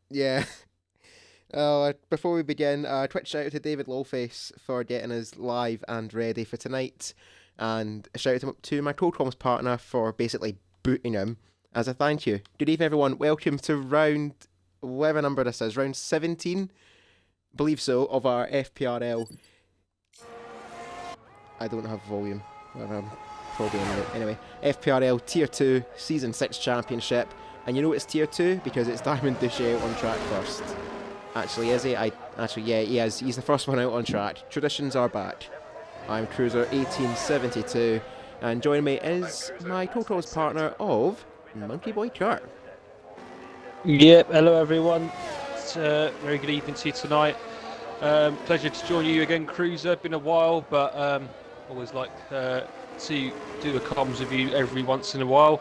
Yeah. Before we begin, Twitch shout out to David Lowface for getting us live and ready for tonight, and a shout out to my co-comms partner for basically booting him as a thank you. Good evening, everyone. Welcome to round, whatever number this is, round 17, believe so, of our FPRL. I don't have volume. Probably in a minute. Anyway, FPRL Tier 2 Season 6 Championship. And you know it's Tier 2 because it's Diamond Duche out on track first. Actually, is he? Yeah, he is. He's the first one out on track. Traditions are back. I'm Cruiser 1872, and joining me is my co-host partner of Monkey Boy Kurt. Yep, hello everyone. It's very good evening to you tonight. Pleasure to join you again, Cruiser. Been a while, but always like to do a comms with you every once in a while.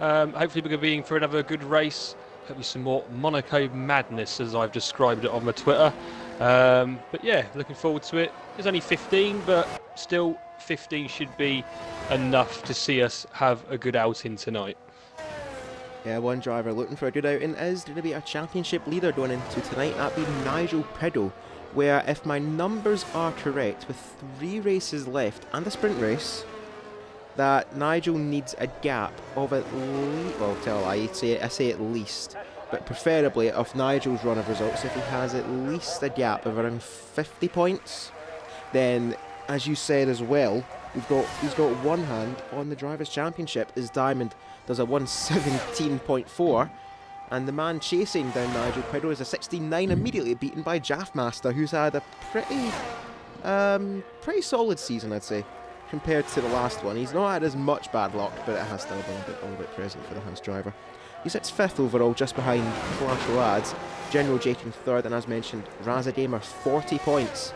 Hopefully we're going to be in for another good race. Hopefully some more Monaco madness, as I've described it on my Twitter. But yeah, looking forward to it. There's only 15, but still 15 should be enough to see us have a good outing tonight. Yeah, one driver looking for a good outing is going to be a championship leader going into tonight. That'd be Nigel Piddle, where if my numbers are correct, with 3 races left and a sprint race, that Nigel needs a gap of at least, well, I say at least, but preferably if Nigel's run of results, if he has at least a gap of around 50 points, then, as you said as well, he's got one hand on the Drivers' Championship as Diamond does a 117.4, and the man chasing down Nigel Piddle is a 69, immediately beaten by Jaffmaster, who's had a pretty solid season, I'd say, compared to the last one. He's not had as much bad luck, but it has still been a little bit present for the Hans driver. He sits 5th overall, just behind Clash Lads, General Jake in 3rd, and as mentioned, Razagamer 40 points.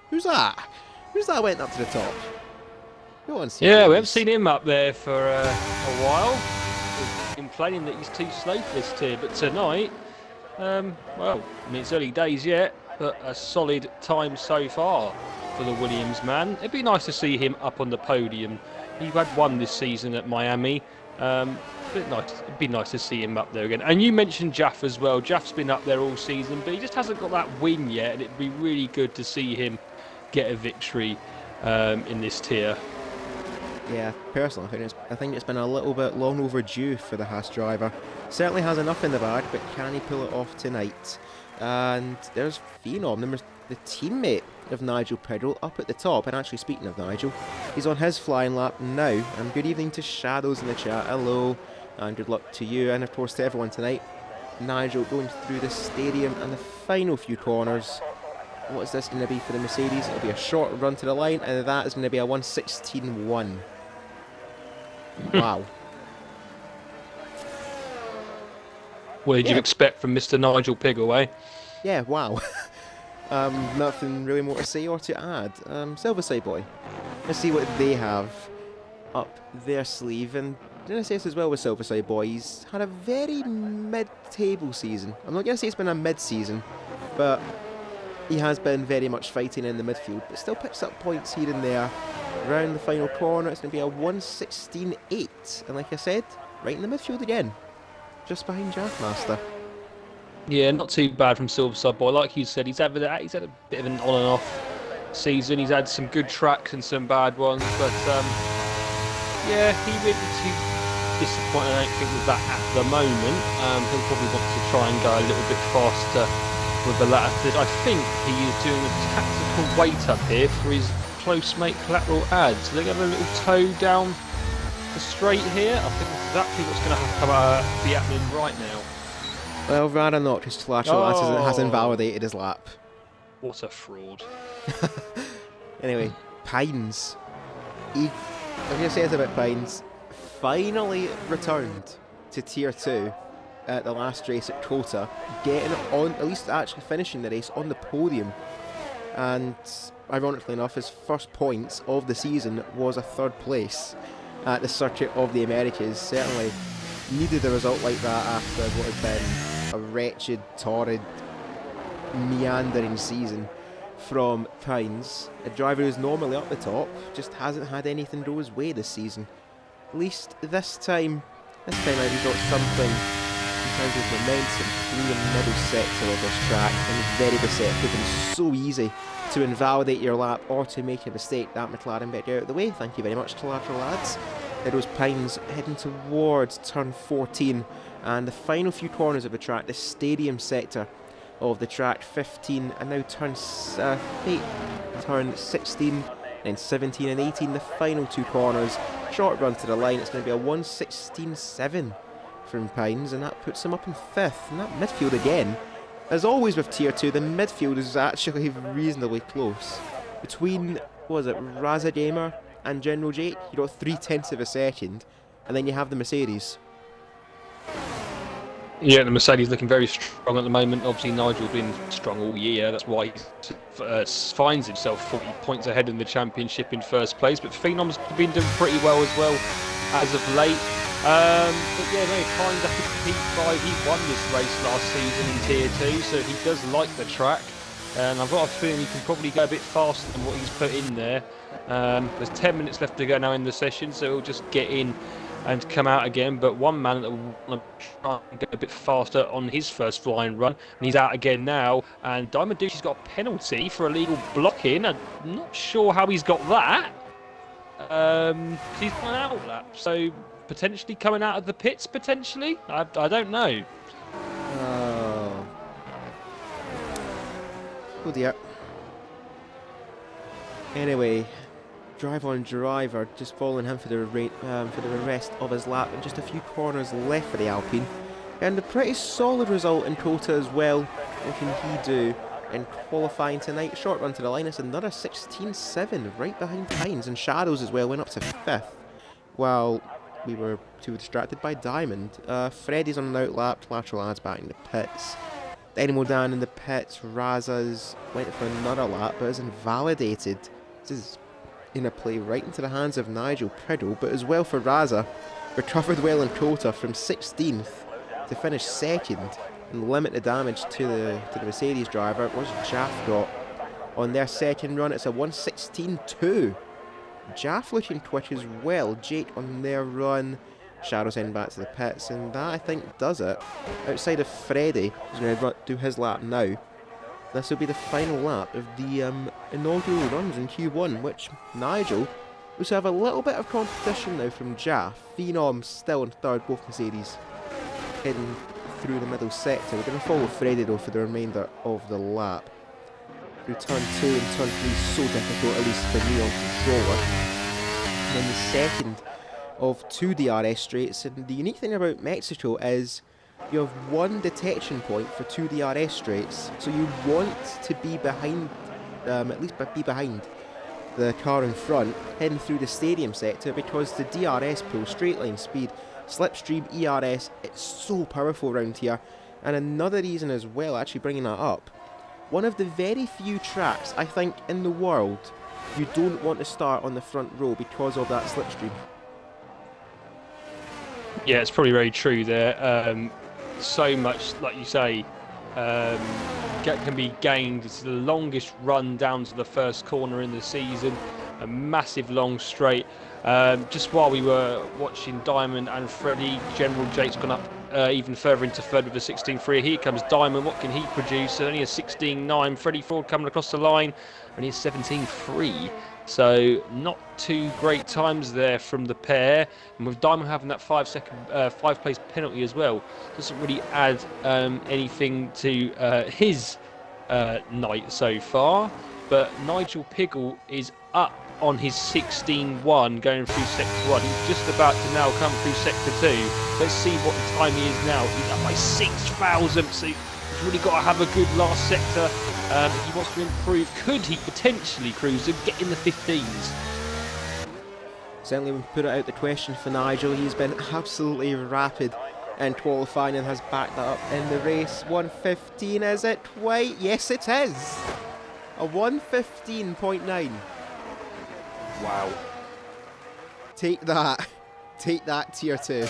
Who's that? Who's that went up to the top? Go on, yeah, we haven't seen him up there for a while. We've been complaining that he's too slow for this tier, but tonight, well, I mean, it's early days yet, but a solid time so far for the Williams man. It'd be nice to see him up on the podium. He had one this season at Miami. It'd be nice to see him up there again. And you mentioned Jaff as well. Jaff's been up there all season, but he just hasn't got that win yet, and it'd be really good to see him get a victory in this tier. Yeah, personally, I think it's been a little bit long overdue for the Haas driver. Certainly has enough in the bag, but can he pull it off tonight? And there's Phenom, the teammate of Nigel Piddle, up at the top. And actually, speaking of Nigel, he's on his flying lap now. And good evening to Shadows in the chat. Hello, and good luck to you, and of course to everyone tonight. Nigel going through the stadium and the final few corners. What is this going to be for the Mercedes? It'll be a short run to the line, and that is going to be a 1:16.1. Wow. What did you expect from Mr. Nigel Piddle, eh? Yeah, wow. Nothing really more to say or to add. Silverside Boy. Let's see what they have up their sleeve. And didn't I say this as well with Silverside Boy? He's had a very mid-table season. I'm not going to say it's been a mid-season, but he has been very much fighting in the midfield, but still picks up points here and there. Around the final corner, it's going to be a 1:16.8. And like I said, right in the midfield again. Just behind Jackmaster. Yeah, not too bad from Silverside Boy. Like you said, he's had a bit of an on and off season. He's had some good tracks and some bad ones, but yeah, he really too disappointed, I don't think, with that at the moment. He'll probably want to try and go a little bit faster with the latter. I think he is doing a tactical wait up here for his close mate collateral ad. So they're going to have a little toe down the straight here. I think that's exactly what's going to be happening right now. Well, rather not, because collateral has invalidated his lap. What a fraud. Anyway, Pines. I'm going to say this about Pines. Finally returned to Tier 2 at the last race at Kota, getting on, at least actually finishing the race on the podium. And ironically enough, his first points of the season was a 3rd place at the Circuit of the Americas. Certainly needed a result like that after what had been a wretched, torrid, meandering season from Pines. A driver who's normally up the top, just hasn't had anything go his way this season. At least this time out he's got something in terms of momentum through the middle sector of this track, and very deceptive and so easy to invalidate your lap or to make a mistake. That McLaren better get out of the way. Thank you very much, collateral lads. Those Pines heading towards turn 14 and the final few corners of the track, the stadium sector of the track, 15 and now turn 16 and 17 and 18, the final two corners. Short run to the line, it's going to be a 1:16.7 from Pines, and that puts him up in 5th. And that midfield again, as always with Tier 2, the midfield is actually reasonably close. Between, what was it, Raza Gamer and General Jake, you got 3/10 of a second, and then you have the Mercedes. Yeah, the Mercedes looking very strong at the moment. Obviously, Nigel's been strong all year. That's why he finds himself 40 points ahead in the championship in first place. But Phenom's been doing pretty well as of late. But yeah, no, climbed up into P5. He won this race last season in Tier 2, so he does like the track. And I've got a feeling he can probably go a bit faster than what he's put in there. There's 10 minutes left to go now in the session, so he'll just get in and come out again. But one man that will want to try and go a bit faster on his first flying run, and he's out again now. And Diamond Douche's got a penalty for illegal blocking. I'm not sure how he's got that. He's got an out lap, so potentially coming out of the pits, potentially? I don't know. Oh dear. Anyway, drive on driver, just following him for the rest of his lap, and just a few corners left for the Alpine. And a pretty solid result in Kota as well. What can he do in qualifying tonight? Short run to the line, it's another 16.7 right behind Pines, and Shadows as well went up to 5th. While we were too distracted by Diamond. Freddy's on an outlap, lateral lads back in the pits. Dynamo down in the pits, Razas went for another lap but is invalidated. This is in a play right into the hands of Nigel Priddle, but as well for Raza, recovered well in Kota from 16th to finish 2nd and limit the damage to the Mercedes driver. It was Jaff got on their second run. It's a 1:16.2. Jaff looking quick as well. Jake on their run. Shadows heading back to the pits, and that I think does it. Outside of Freddy, who's going to do his lap now. This will be the final lap of the inaugural runs in Q1, which Nigel will have a little bit of competition now from Jaff. Phenom still in 3rd, both Mercedes heading through the middle sector. We're going to follow Freddy though for the remainder of the lap. Through turn 2 and turn 3 so difficult, at least for me on controller. And then the second of 2 DRS straights, and the unique thing about Mexico is you have 1 detection point for 2 DRS straights, so you want to be behind, at least be behind the car in front, heading through the stadium sector, because the DRS pool, straight line speed, slipstream, ERS, it's so powerful around here. And another reason as well, actually bringing that up, one of the very few tracks, I think, in the world, you don't want to start on the front row because of that slipstream. Yeah, it's probably very true there. So much, like you say, can be gained. It's the longest run down to the first corner in the season, a massive long straight. Just while we were watching Diamond and Freddy, General Jake's gone up even further into 3rd with a 16.3. Here comes Diamond. What can he produce? Only a 16.9. Freddie Ford coming across the line, only a 17.3. So not 2 great times there from the pair, and with Diamond having that 5 place penalty as well, doesn't really add anything to his night so far. But Nigel Piggle is up on his 16.1 going through sector 1. He's just about to now come through sector 2. Let's see what the time he is now. He's up by 6,000. So he's really got to have a good last sector. If he wants to improve, could he potentially cruise and get in the 15s? Certainly we put it out the question for Nigel. He's been absolutely rapid in qualifying and has backed that up in the race. 1:15, is it quite? Yes, it is. A 1:15.9. Wow. Take that. Take that, Tier 2.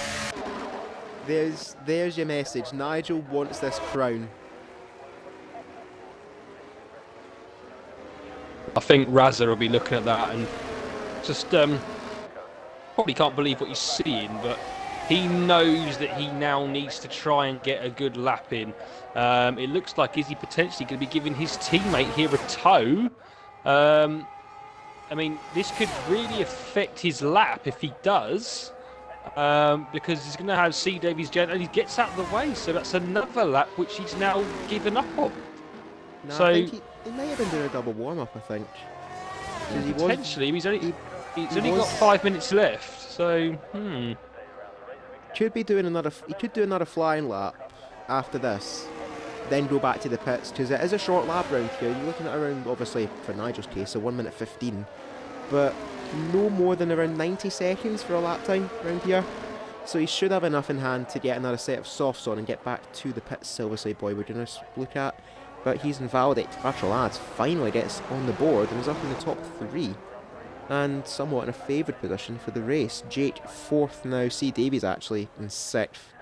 There's your message. Nigel wants this crown. I think Raza will be looking at that and just probably can't believe what he's seeing, but he knows that he now needs to try and get a good lap in. It looks like is he potentially going to be giving his teammate here a tow. I mean, this could really affect his lap if he does, because he's going to have C. Davies and he gets out of the way, so that's another lap which he's now given up on. No, So I think he may have been doing a double warm-up, I think. potentially, he's only got 5 minutes left. So, Could be doing another. He could do another flying lap after this, then go back to the pits, because it is a short lap round here. You're looking at around, obviously for Nigel's case, so 1 minute 15, but no more than around 90 seconds for a lap time around here. So he should have enough in hand to get another set of softs on and get back to the pits. Silverside boy we're going to look at, but he's invalidated. Archer Lads finally gets on the board and is up in the top 3. And somewhat in a favoured position for the race. Jake 4th now, C. Davies actually in 6th,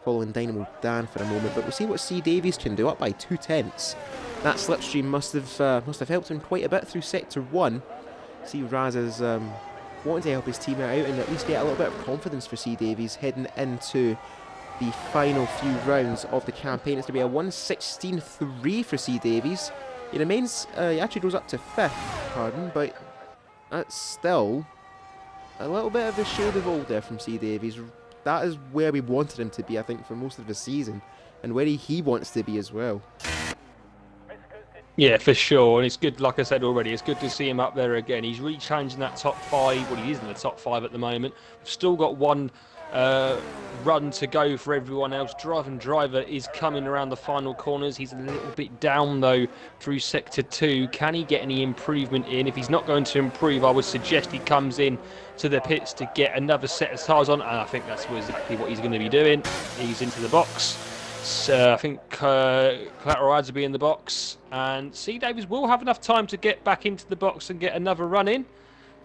following Dynamo Dan for a moment. But we'll see what C. Davies can do, up by 2/10. That slipstream must have helped him quite a bit through Sector 1. See Raz is wanting to help his teammate out and at least get a little bit of confidence for C. Davies heading into the final few rounds of the campaign. It's going to be a 1:16.3 for C. Davies. He remains, he actually goes up to 5th, but that's still a little bit of a shade of old there from C. Davies. That is where we wanted him to be, I think, for most of the season, and where he wants to be as well. yeah, for sure. And it's good, like I said already, it's good to see him up there again. He's really challenging that top 5. Well, he is in the top 5 at the moment. We've still got one run to go for everyone else. Driver is coming around the final corners. He's a little bit down though through Sector 2. Can he get any improvement in? If he's not going to improve, I would suggest he comes in to the pits to get another set of tyres on, and I think that's exactly what he's going to be doing. He's into the box. So I think Collateral Ads will be in the box, and C. Davies will have enough time to get back into the box and get another run in.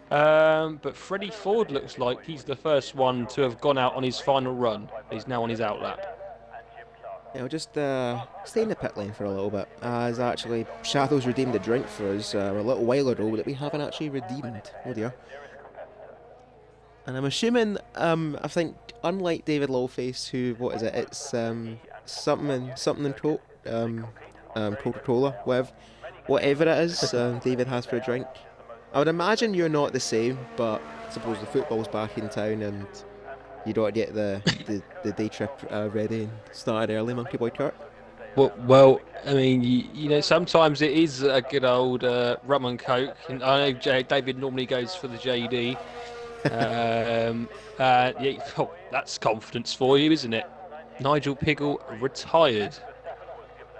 But Freddie Ford looks like he's the first one to have gone out on his final run. He's now on his out lap. Yeah, I'll just stay in the pit lane for a little bit, as actually Shadows redeemed a drink for us a little while ago that we haven't actually redeemed. Oh dear. And I'm assuming, I think, unlike David Lawface, who, what is it, it's something in Coca-Cola, whatever it is David has for a drink. I would imagine you're not the same, but I suppose the football's back in town and you don't get the day trip ready and started early, Monkey Boy Kurt. Well, I mean, you know, sometimes it is a good old rum and coke. And I know David normally goes for the JD. Yeah, oh, that's confidence for you, isn't it? Nigel Piggle retired.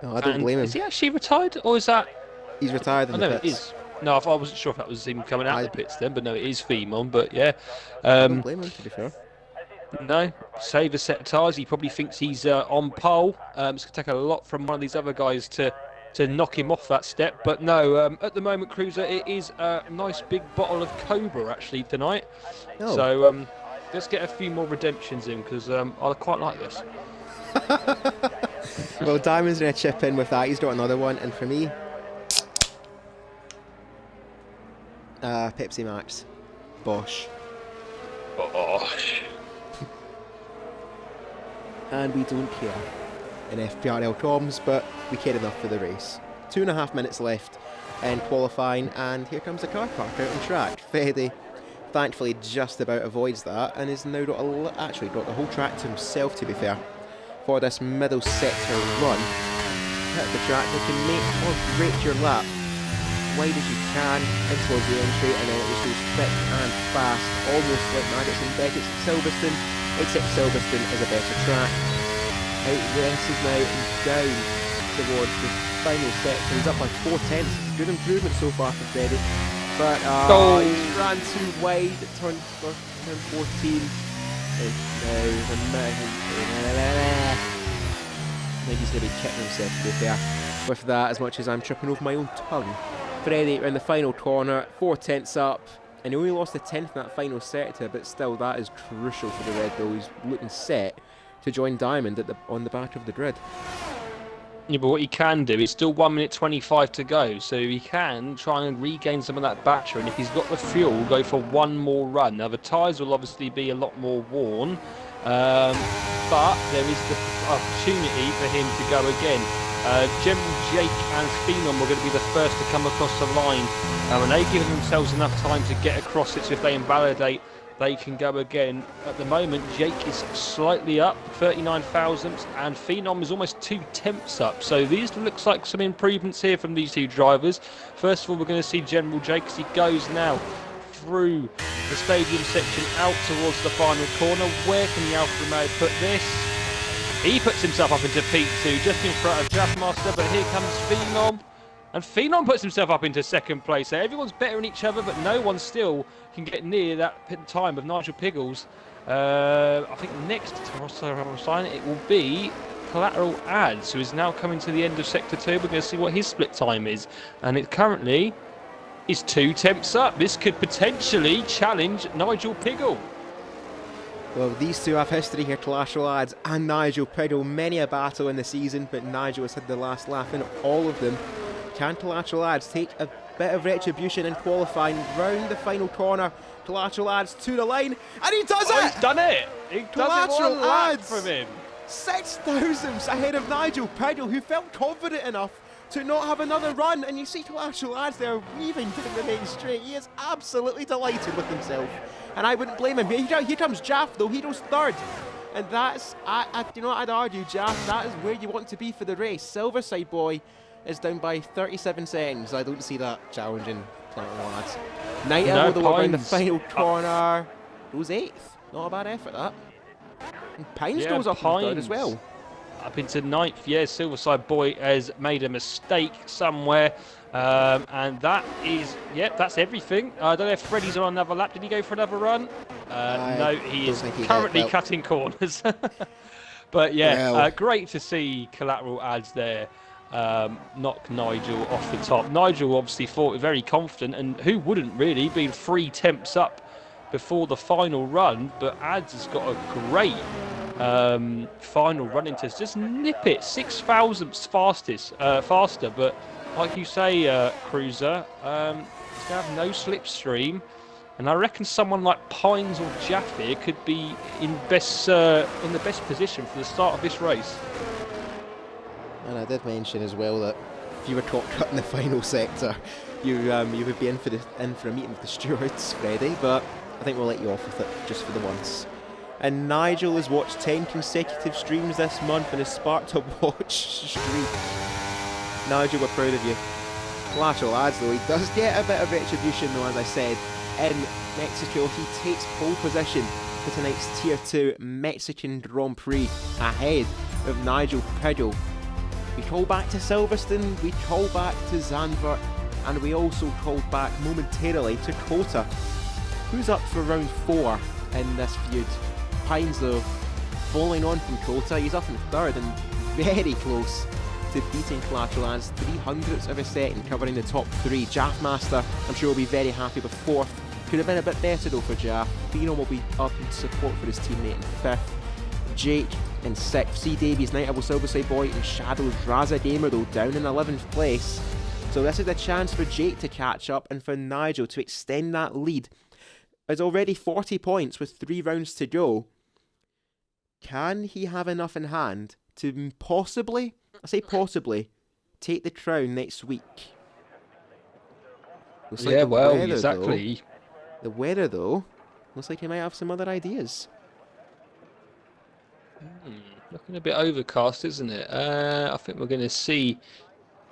No, I don't blame him. Is he actually retired, or is that? He's retired in the pits. It is. No, I wasn't sure if that was him coming out of the pits then, but no, it is Femon. But yeah, I don't blame him, to be fair. No, save a set of tyres. He probably thinks he's on pole. It's going to take a lot from one of these other guys to knock him off that step. But no, at the moment, Cruiser, it is a nice big bottle of Cobra actually tonight. Oh. So let's get a few more redemptions in, because I quite like this. Well, Diamond's going to chip in with that. He's got another one, and for me, Pepsi Max. Bosch. Bosch. And we don't care in FPRL comms, but we care enough for the race. 2.5 minutes left in qualifying, and here comes the car park out on track. Fede thankfully just about avoids that and has now actually got the whole track to himself, to be fair, for this middle sector run. Hit the track, you can make or break your lap wide as you can in towards the entry, and then it just goes thick and fast, almost like Maggots and Beckett's at Silverstone, except Silverstone is a better track. Out races now and down towards the final sector. He's up by 4/10. Good improvement so far for Freddie. But he ran too wide at turn 14. And now I think he's going to be kicking himself to be fair with that, as much as I'm tripping over my own tongue. Freddie in the final corner, 4/10 up, and he only lost a 10th in that final sector, but still that is crucial for the Red Bull. He's looking set to join Diamond on the back of the grid. Yeah, but what he can do, it's still 1 minute 25 to go, so he can try and regain some of that battery, and if he's got the fuel, go for one more run. Now the tyres will obviously be a lot more worn, But there is the opportunity for him to go again. General Jake and Phenom were going to be the first to come across the line, and they give themselves enough time to get across it. So if they invalidate, they can go again. At the moment, Jake is slightly up, 39 thousandths, and Phenom is almost 2 tenths up. So these looks like some improvements here from these two drivers. First of all, we're going to see General Jake as he goes now through the stadium section out towards the final corner. Where can the Alfa Romeo put this? He puts himself up into P2 just in front of Jaffmaster, but here comes Phenom. And Phenom puts himself up into second place. So everyone's better than each other, but no one still can get near that time of Nigel Piggles. I think next to sign it will be Collateral Ads, who is now coming to the end of Sector 2. We're going to see what his split time is. And it currently is 2 tenths up. This could potentially challenge Nigel Piggle. Well, these two have history here, Collateral Ads and Nigel Piggle. Many a battle in the season, but Nigel has had the last laugh in all of them. Can Collateral Ads take a bit of retribution in qualifying round the final corner? Collateral Ads to the line, and he does it! He's done it! He does it one lap from him. 6 thousandths ahead of Nigel Piggle, who felt confident enough to not have another run. And you see Collateral Ads there weaving through the main straight. He is absolutely delighted with himself, and I wouldn't blame him. Here comes Jaff though, he goes third. And that's, you know what, I'd argue, Jaff, that is where you want to be for the race. Silverside Boy is down by 37 seconds. I don't see that challenging Collateral Ads. Night Owl, though, around the final corner, goes 8th. Not a bad effort, that. And Pines goes up in third as well. Up into 9th, yeah. Silverside Boy has made a mistake somewhere. And that is, that's everything. I don't know if Freddie's on another lap. Did he go for another run? No, he is currently cutting corners. But yeah, well, great to see Collateral Ads there knock Nigel off the top. Nigel obviously thought very confident, and who wouldn't really, being 3 tenths up before the final run. But Ads has got a great final run into just nip it 6 thousandths faster, but like you say, Cruiser, he's going to have no slipstream, and I reckon someone like Pines or Jaff here could be in the best position for the start of this race. And I did mention as well that if you were top cut in the final sector, you would be in for a meeting with the stewards, Freddie. But I think we'll let you off with it just for the once. And Nigel has watched 10 consecutive streams this month and has sparked a watch streak. Nigel, we're proud of you. Collateral Ads though, he does get a bit of retribution though, as I said. In Mexico, he takes pole position for tonight's Tier 2 Mexican Grand Prix ahead of Nigel Piggle. We call back to Silverstone, we call back to Zandvoort, and we also call back momentarily to Kota, who's up for round 4 in this feud. Pines though, following on from Kota, he's up in 3rd and very close to beating Collateral Ads, 300ths of a second, covering the top 3. Jaffmaster, I'm sure, will be very happy with 4th. Could have been a bit better though for Jaff. Phenom will be up in support for his teammate in 5th. Jake in 6th. C. Davies, Night Owl, Silverside Boy and Shadows. Raza Gamer though down in 11th place. So this is a chance for Jake to catch up and for Nigel to extend that lead. It's already 40 points with 3 rounds to go. Can he have enough in hand to possibly, I say possibly, take the crown next week? Looks like exactly. The weather though, looks like he might have some other ideas. Looking a bit overcast, isn't it? I think we're going to see.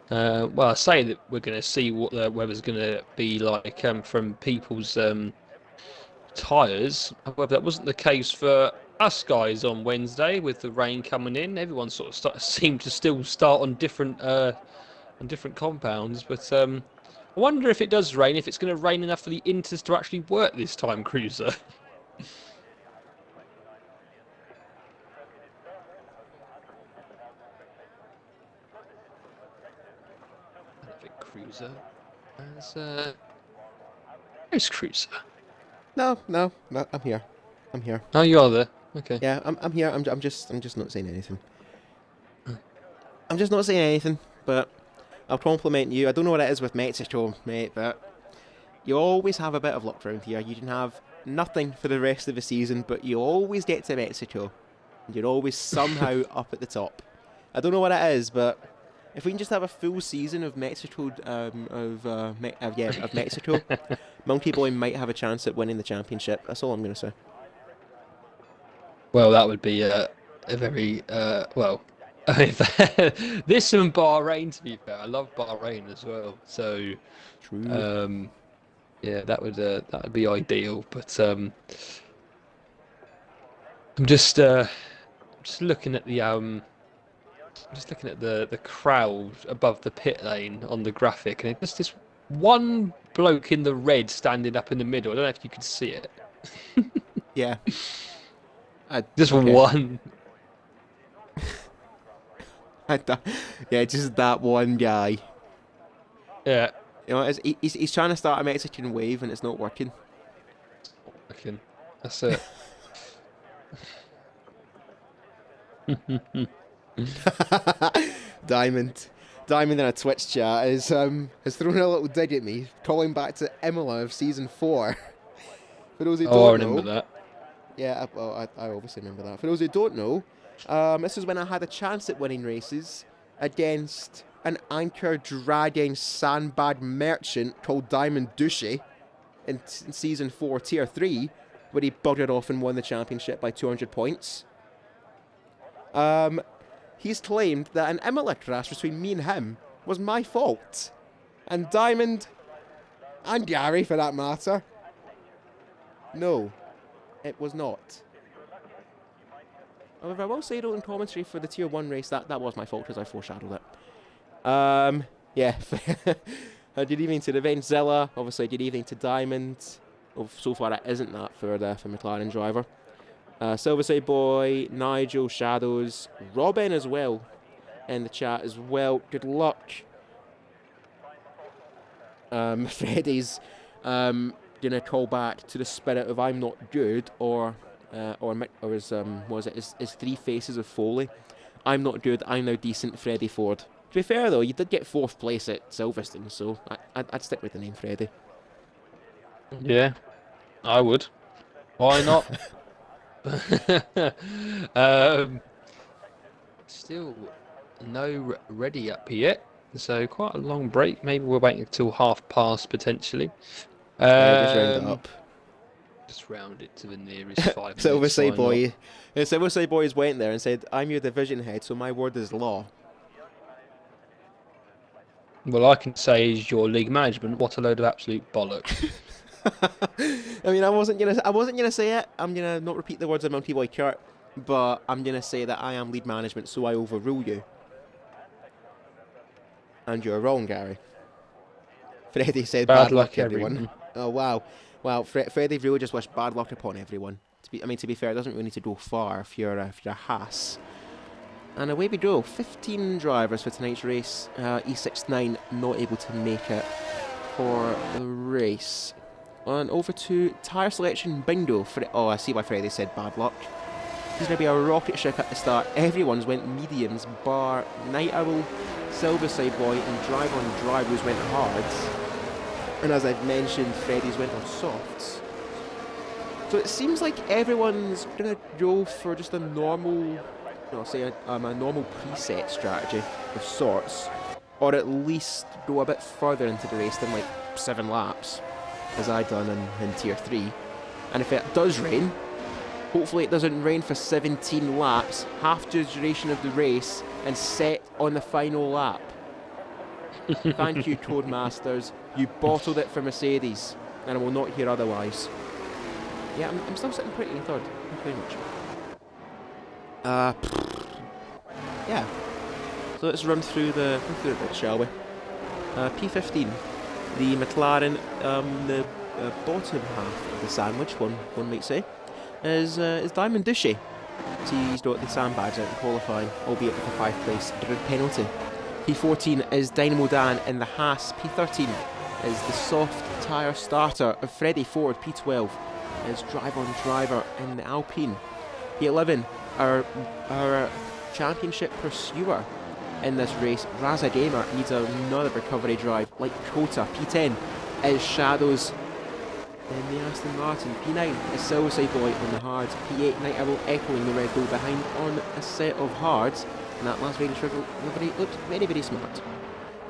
Well, I say that we're going to see what the weather's going to be like from people's tyres. However, that wasn't the case for us guys on Wednesday with the rain coming in. Everyone sort of seemed to still start on different compounds, but I wonder if it does rain, if it's going to rain enough for the Inters to actually work this time, Cruiser. Cruiser. Where's Cruiser? No, I'm here. Oh, you are there. Okay. Yeah, I'm here. I'm just not saying anything. I'm just not saying anything, but I'll compliment you. I don't know what it is with Mexico, mate, but you always have a bit of luck around here. You can have nothing for the rest of the season, but you always get to Mexico. And you're always somehow up at the top. I don't know what it is, but if we can just have a full season of Mexico, of Mexico, Monkey Boy might have a chance at winning the championship. That's all I'm going to say. Well, that would be a very well. This and Bahrain, to be fair, I love Bahrain as well. So, True. yeah, that would be ideal. But I'm just looking at the crowd above the pit lane on the graphic, and it's this one bloke in the red standing up in the middle. I don't know if you can see it. Yeah. Just okay. one. Yeah, just that one guy. Yeah. You know, he's trying to start a Mexican wave and it's not working. That's it. Diamond in a Twitch chat has thrown a little dig at me, calling back to Imola of season 4. For those who don't know, I remember that. Yeah, well, I obviously remember that. For those who don't know, this was when I had a chance at winning races against an anchor-dragging sandbag merchant called Diamond Douche in season 4, tier 3, where he buggered off and won the championship by 200 points. He's claimed that an Imola crash between me and him was my fault. And Diamond, and Gary for that matter, no, it was not. However, I will say though in commentary for the tier 1 race that was my fault because I foreshadowed it. Yeah. Good evening to the Venzilla. Obviously, good evening to Diamond. Oh, so far, it isn't that for McLaren driver. Silverside Boy, Nigel, Shadows, Robin as well in the chat as well. Good luck. Freddy's gonna call back to the spirit of I'm not good, or his his 3 faces of Foley. I'm not good. I'm now decent. Freddie Ford. To be fair though, you did get 4th place at Silverstone, so I'd stick with the name Freddie. Yeah, I would. Why not? Still no ready up yet, so quite a long break. Maybe we're waiting until past potentially. Just round it up. Just round it to the nearest 5 minutes. Silverside Boys went there and said, "I'm your division head, so my word is law." Well, I can say is your league management. What a load of absolute bollocks. I mean, I wasn't gonna say it. I'm gonna not repeat the words of Monkey Boy Kurt, but I'm gonna say that I am lead management, so I overrule you. And you're wrong, Gary. Freddie said bad luck everyone. Oh wow, Freddie really just wished bad luck upon everyone. To be fair, it doesn't really need to go far if you're a Haas. And away we go. 15 drivers for tonight's race. E69 not able to make it for the race. And over to tyre selection bingo. Oh, I see why Freddie said bad luck. There's going to be a rocket ship at the start. Everyone's went mediums, bar Night Owl, Silverside Boy, and Driver on Drivers went hards. And as I've mentioned, Freddie's went on softs. So it seems like everyone's going to go for just a normal, a normal preset strategy of sorts, or at least go a bit further into the race than like 7 laps, as I done in tier 3. And if it does rain, hopefully it doesn't rain for 17 laps, half the duration of the race, and set on the final lap. Thank you, Codemasters. You bottled it for Mercedes, and I will not hear otherwise. Yeah, I'm still sitting pretty in 3rd. Thank you very much. Yeah. So let's run through the bit, shall we? P15, the McLaren, the bottom half of the sandwich, one might say, is Diamond Douche. He's got the sandbags out in qualifying, albeit with a 5th place grid penalty. P14 is Dynamo Dan in the Haas. P13 is the soft tyre starter of Freddie Ford. P12 is Drive on Driver in the Alpine. P11, our championship pursuer in this race, Raza Gamer, needs another recovery drive like Kota. P10 is Shadows in the Aston Martin. P9 is Silverside Boy on the hards. P8 Night Owl echoing the Red Bull behind on a set of hards. And that Las Vegas livery looked very, very smart.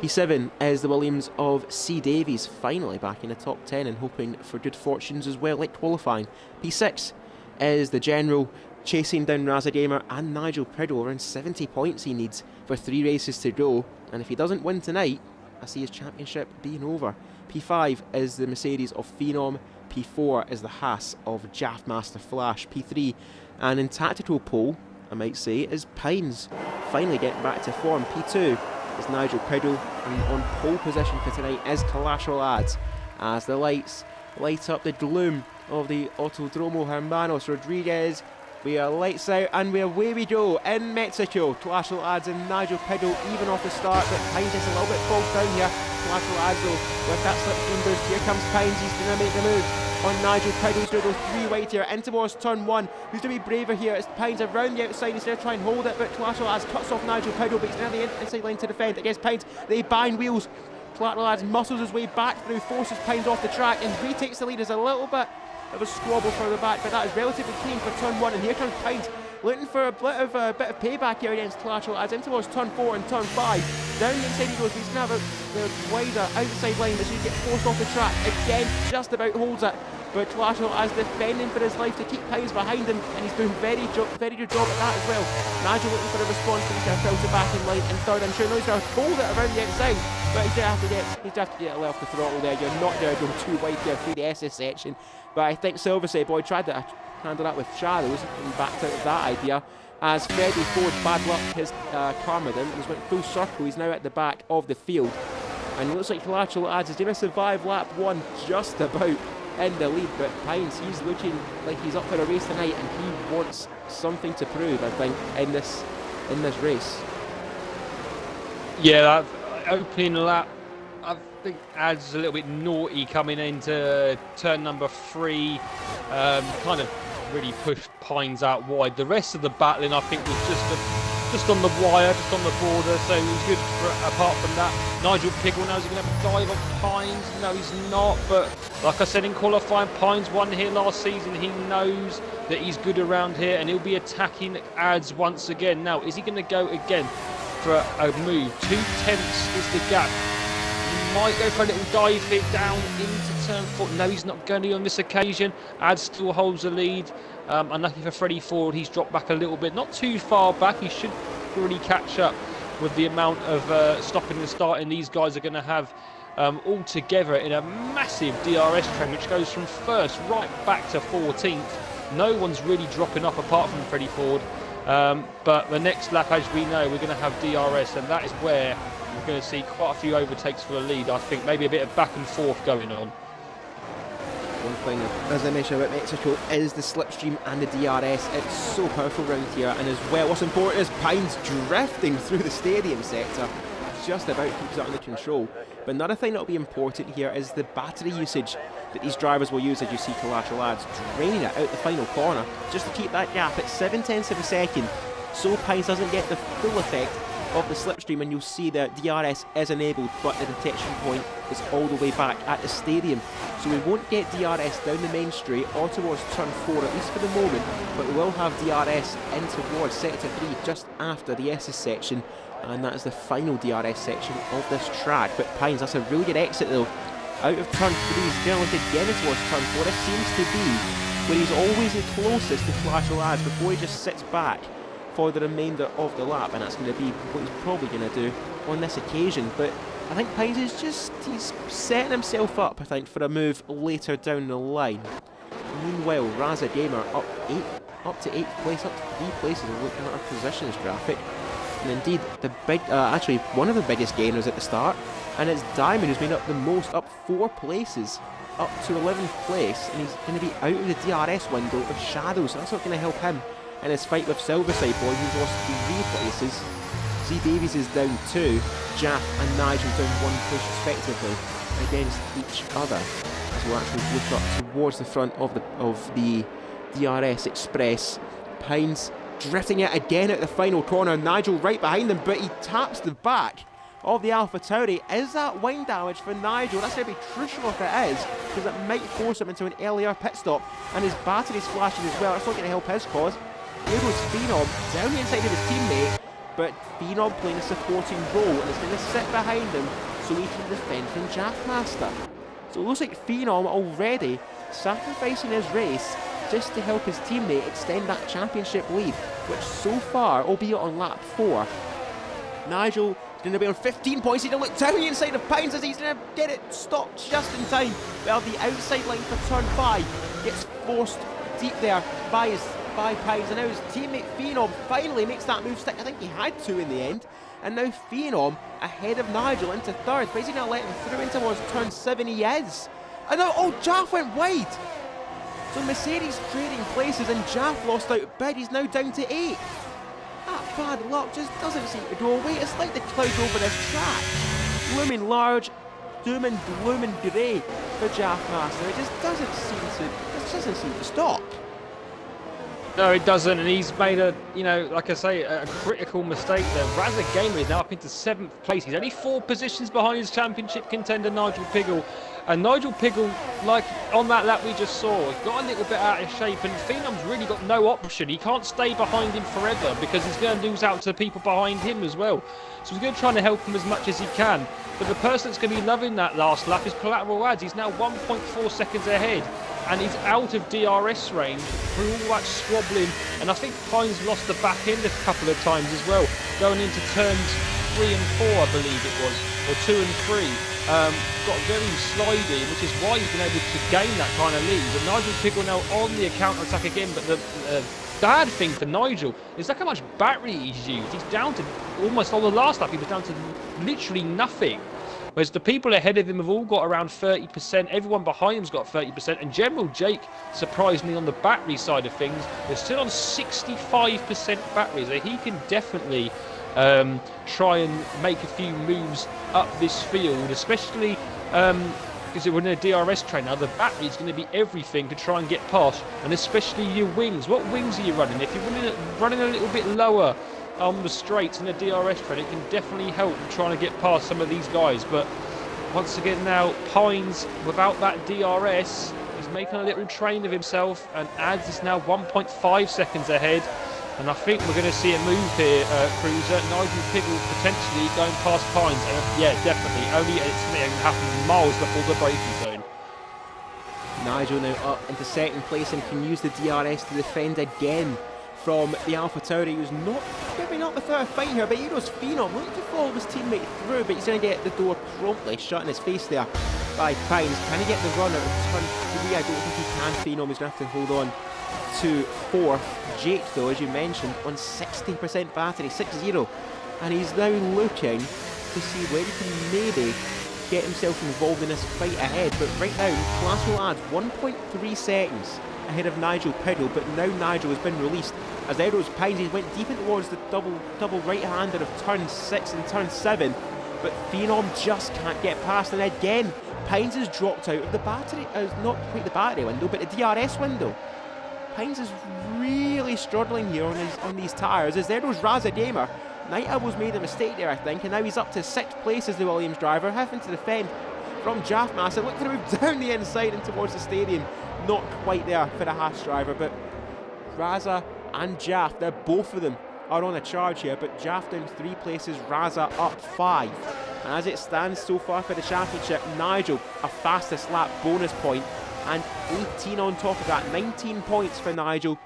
P7 is the Williams of C. Davies, finally back in the top 10 and hoping for good fortunes as well, like qualifying. P6 is the General, chasing down Raza Gamer and Nigel Priddle. Around 70 points he needs for 3 races to go. And if he doesn't win tonight, I see his championship being over. P5 is the Mercedes of Phenom. P4 is the Haas of Jaffmaster Flash. P3, and in tactical pole, I might say, is Pines, finally getting back to form. P2 is Nigel Priddle, and on pole position for tonight is Collateral Ads, as the lights light up the gloom of the Autodromo Hermanos Rodriguez. We are lights out and away we go in Mexico. Collateral Ads and Nigel Priddle even off the start, but Pines is a little bit bogged down here. Collateral Ads though, with that slipstream boost, here comes Pines, he's going to make the move on Nigel Priddle. He's going to go 3 wide here, in towards turn 1. Who's going to be braver here? It's Pines around the outside, he's going to try and hold it, but Collateral Ads cuts off Nigel Priddle, but he's now the inside line to defend against Pines. They bind wheels. Collateral Ads muscles his way back through, forces Pines off the track, and retakes the lead. As a little bit of a squabble further back, but that is relatively clean for turn 1, and here comes Pines looking for a bit of payback here against Collateral Ads in towards turn 4 and turn 5. Down the inside he goes, but he's going to have a wider outside line as he gets forced off the track. Again, just about holds it, but Collateral Ads defending for his life to keep Pines behind him, and he's doing very good job at that as well. Nigel looking for a response, but he's going to filter back in line in third. I'm sure he's going to hold it around the outside, but he's going to have to get a little off the throttle there. You're not going to go too wide here through the SS section. But I think Silverside Boy tried to handle that with shadows and backed out of that idea, as Freddie Ford bad luck his karma then and went full circle. He's now at the back of the field, and it looks like Collateral Ads is going to survive lap 1 just about in the lead. But Pines, he's looking like he's up for a race tonight, and he wants something to prove, I think, in this race. Yeah, that opening lap, I think Ads a little bit naughty coming into turn number 3. Kind of really pushed Pines out wide. The rest of the battling, I think, was just on the wire, just on the border, so it was good apart from that. Nigel Pickle, now is he going to have a dive on Pines? No, he's not, but like I said in qualifying, Pines won here last season. He knows that he's good around here, and he'll be attacking Ads once again. Now, is he going to go again for a move? 2 tenths is the gap. He might go for a little dive hit down into turn 4. No, he's not going to on this occasion. Ads still holds the lead. Unlucky for Freddie Ford, he's dropped back a little bit. Not too far back, he should really catch up with the amount of stopping and starting these guys are going to have all together in a massive DRS trend, which goes from first right back to 14th. No one's really dropping off apart from Freddie Ford. But the next lap, as we know, we're going to have DRS, and that is where we're going to see quite a few overtakes for the lead. I think maybe a bit of back and forth going on. One thing, as I mentioned about Mexico, is the slipstream and the DRS. It's so powerful around here, and as well, what's important is Pines drifting through the stadium sector. Just about keeps it under control. But another thing that will be important here is the battery usage that these drivers will use, as you see Collateral Ads draining it out the final corner, just to keep that gap at 7/10 of a second, so Pines doesn't get the full effect of the slipstream, and you'll see that DRS is enabled, but the detection point is all the way back at the stadium. So we won't get DRS down the main straight or towards turn 4, at least for the moment, but we will have DRS in towards sector 3 just after the SS section, and that is the final DRS section of this track. But Pines, that's a really good exit though. Out of turn 3, he's going to look again towards turn 4. This seems to be where he's always the closest to Collateral Ads before he just sits back for the remainder of the lap, and that's going to be what he's probably going to do on this occasion. But I think Pines is he's setting himself up, I think, for a move later down the line. Meanwhile, Raza Gamer up to 8th place, up to 3 places, looking at our positions graphic. And indeed, actually one of the biggest gainers at the start, and it's Diamond who's made up the most, up 4 places, up to 11th place, and he's going to be out of the DRS window of Shadows, so that's not going to help him in his fight with Silverside Boy, who's lost 3 places. C. Davies is down 2, Jaff and Nigel down 1 place respectively against each other, as we'll actually look up towards the front of the DRS Express. Pines drifting it again at the final corner, Nigel right behind him, but he taps the back of the AlphaTauri. Is that wing damage for Nigel? That's going to be crucial if it is, because it might force him into an earlier pit stop, and his battery's flashing as well. That's not going to help his cause. Here goes Phenom down the inside of his teammate, but Phenom playing a supporting role, and is going to sit behind him so he can defend from Jaffmaster. So it looks like Phenom already sacrificing his race just to help his teammate extend that championship lead, which so far, albeit on lap 4, Nigel is going to be on 15 points. He's going to look down the inside of Pines as he's going to get it stopped just in time. Well, the outside line for turn 5 gets forced deep there by Pines, and now his teammate Phenom finally makes that move stick. I think he had to in the end. And now Phenom ahead of Nigel into third, but is he going to let him through in towards turn 7? He is. And now, oh, Jaff went wide. So Mercedes trading places, and Jaff lost out bid. He's now down to 8. That bad luck just doesn't seem to go away. It's like the clouds over this track. Looming large, doom and gloom and grey for Jaffmaster. It just doesn't seem to stop. No, it doesn't, and he's made a, like I say, a critical mistake there. Raza Gamer is now up into 7th place. He's only 4 positions behind his championship contender, Nigel Piggle. And Nigel Piggle, like on that lap we just saw, got a little bit out of shape, and Phenom's really got no option. He can't stay behind him forever because he's going to lose out to the people behind him as well. So he's going to try to help him as much as he can. But the person that's going to be loving that last lap is Collateral Ads. He's now 1.4 seconds ahead, and he's out of DRS range through all that squabbling. And I think Pines lost the back end a couple of times as well, going into turns 3 and 4, I believe it was, or 2 and 3. Got very slidey, which is why he's been able to gain that kind of lead. And Nigel Piggle now on the counter-attack again, but the bad thing for Nigel is look how much battery he's used. He's down to almost on the last lap, he was down to literally nothing. Whereas the people ahead of him have all got around 30%, everyone behind him's got 30%, and General Jake surprised me on the battery side of things. They're still on 65% battery, so he can definitely try and make a few moves up this field, especially because we're in a DRS train now. The battery is going to be everything to try and get past, and especially your wings. What wings are you running? If you're running a little bit lower on the straights in a DRS train, it can definitely help trying to get past some of these guys. But once again now, Pines, without that DRS, is making a little train of himself, and Ads is now 1.5 seconds ahead. And I think we're going to see a move here, Cruiser. Nigel Piggle potentially going past Pines. Yeah, definitely. Only it's going to happen miles before the braking zone. Nigel now up into 2nd place and can use the DRS to defend again from the AlphaTauri, who's not giving up without a fight here. But here goes Phenom looking to follow his teammate through, but he's going to get the door promptly shut in his face there by Pines. Can he get the run out of turn 3? I don't think he can. Phenom is going to have to hold on to 4th. Jake, though, as you mentioned, on 60% battery, 6-0, and he's now looking to see where he can maybe get himself involved in this fight ahead. But right now, Collateral Ads 1.3 seconds ahead of Nigel Piggle, but now Nigel has been released as there goes Pines. He went deep in towards the double right-hander of turn 6 and turn 7, but Phenom just can't get past, and again Pines has dropped out of the battery, not quite the battery window, but the DRS window. Pines is really struggling here on these tyres, as there goes Raza Gamer. Night Owl's made a mistake there, I think, and now he's up to 6th place as the Williams driver, having to defend from Jaffmaster. Look to move down the inside and towards the stadium. Not quite there for the Haas driver, but Raza and Jaff, they're both of them are on a charge here, but Jaff down 3 places, Raza up 5. And as it stands so far for the championship, Nigel a fastest lap bonus point, and 18 on top of that, 19 points for Nigel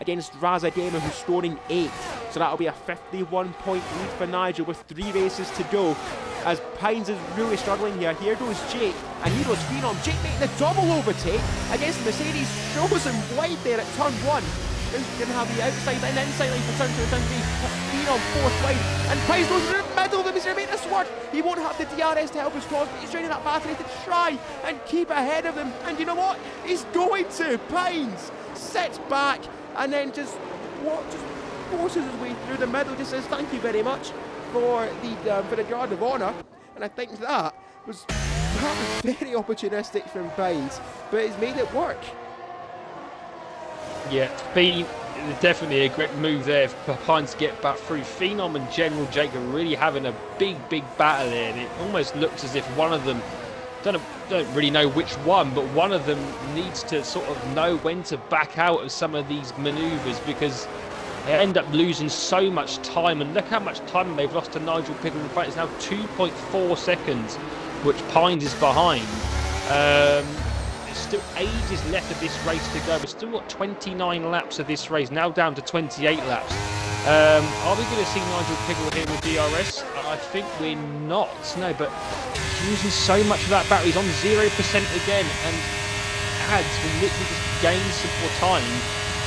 against Raza Gamer, who's scoring 8. So that'll be a 51-point lead for Nigel with 3 races to go, as Pines is really struggling here. Here goes Jake, and here goes Phenom. Jake making the double overtake against Mercedes, shows him wide there at turn 1. Going to have the outside and inside line for turn 2 and turn 3. Phenom 4th wide, and Pines goes in the middle of him. He's going to make the swerve. He won't have the DRS to help his cause, but he's draining that battery to try and keep ahead of them. And you know what? He's going to. Pines sits back and then just forces his way through the middle. Just says thank you very much for the Guard of Honour. And I think that was very opportunistic from Pines, but he's made it work. Yeah, definitely a great move there for Pines to get back through. Phenom and General Jake are really having a big battle here, and it almost looks as if one of them, don't really know which one, but one of them needs to sort of know when to back out of some of these manoeuvres, because they end up losing so much time. And look how much time they've lost to Nigel Pickle in front. It's now 2.4 seconds, which Pines is behind. There's still ages left of this race to go. We've still got 29 laps of this race, now down to 28 laps. Are we going to see Nigel Pickle here with DRS? I think we're not, no, but he's using so much of that battery. He's on 0% again, and Ads will literally just gain some more time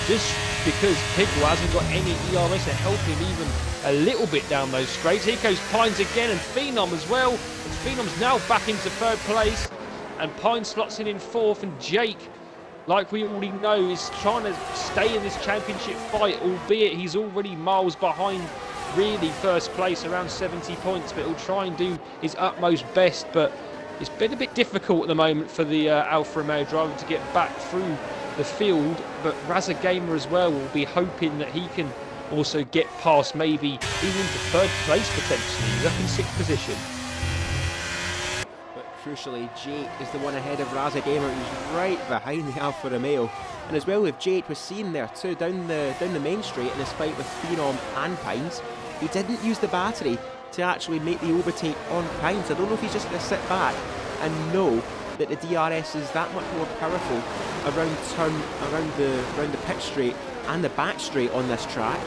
just because Pickle hasn't got any DRS to help him even a little bit down those straights. Here goes Pines again, and Phenom as well. And Phenom's now back into third place, and Pine slots in fourth, and Jake, like we already know, is trying to stay in this championship fight, albeit he's already miles behind really first place, around 70 points, but he'll try and do his utmost best. But it's been a bit difficult at the moment for the Alfa Romeo driver to get back through the field, but Raza Gamer as well will be hoping that he can also get past, maybe even into third place potentially. He's up in sixth position. Crucially, Jake is the one ahead of Raza Gamer, who's right behind the Alfa Romeo. And as well, with Jake was seen there too down the main straight in his fight with Phenom and Pines. He didn't use the battery to actually make the overtake on Pines. I don't know if he's just going to sit back and know that the DRS is that much more powerful around the pit straight and the back straight on this track.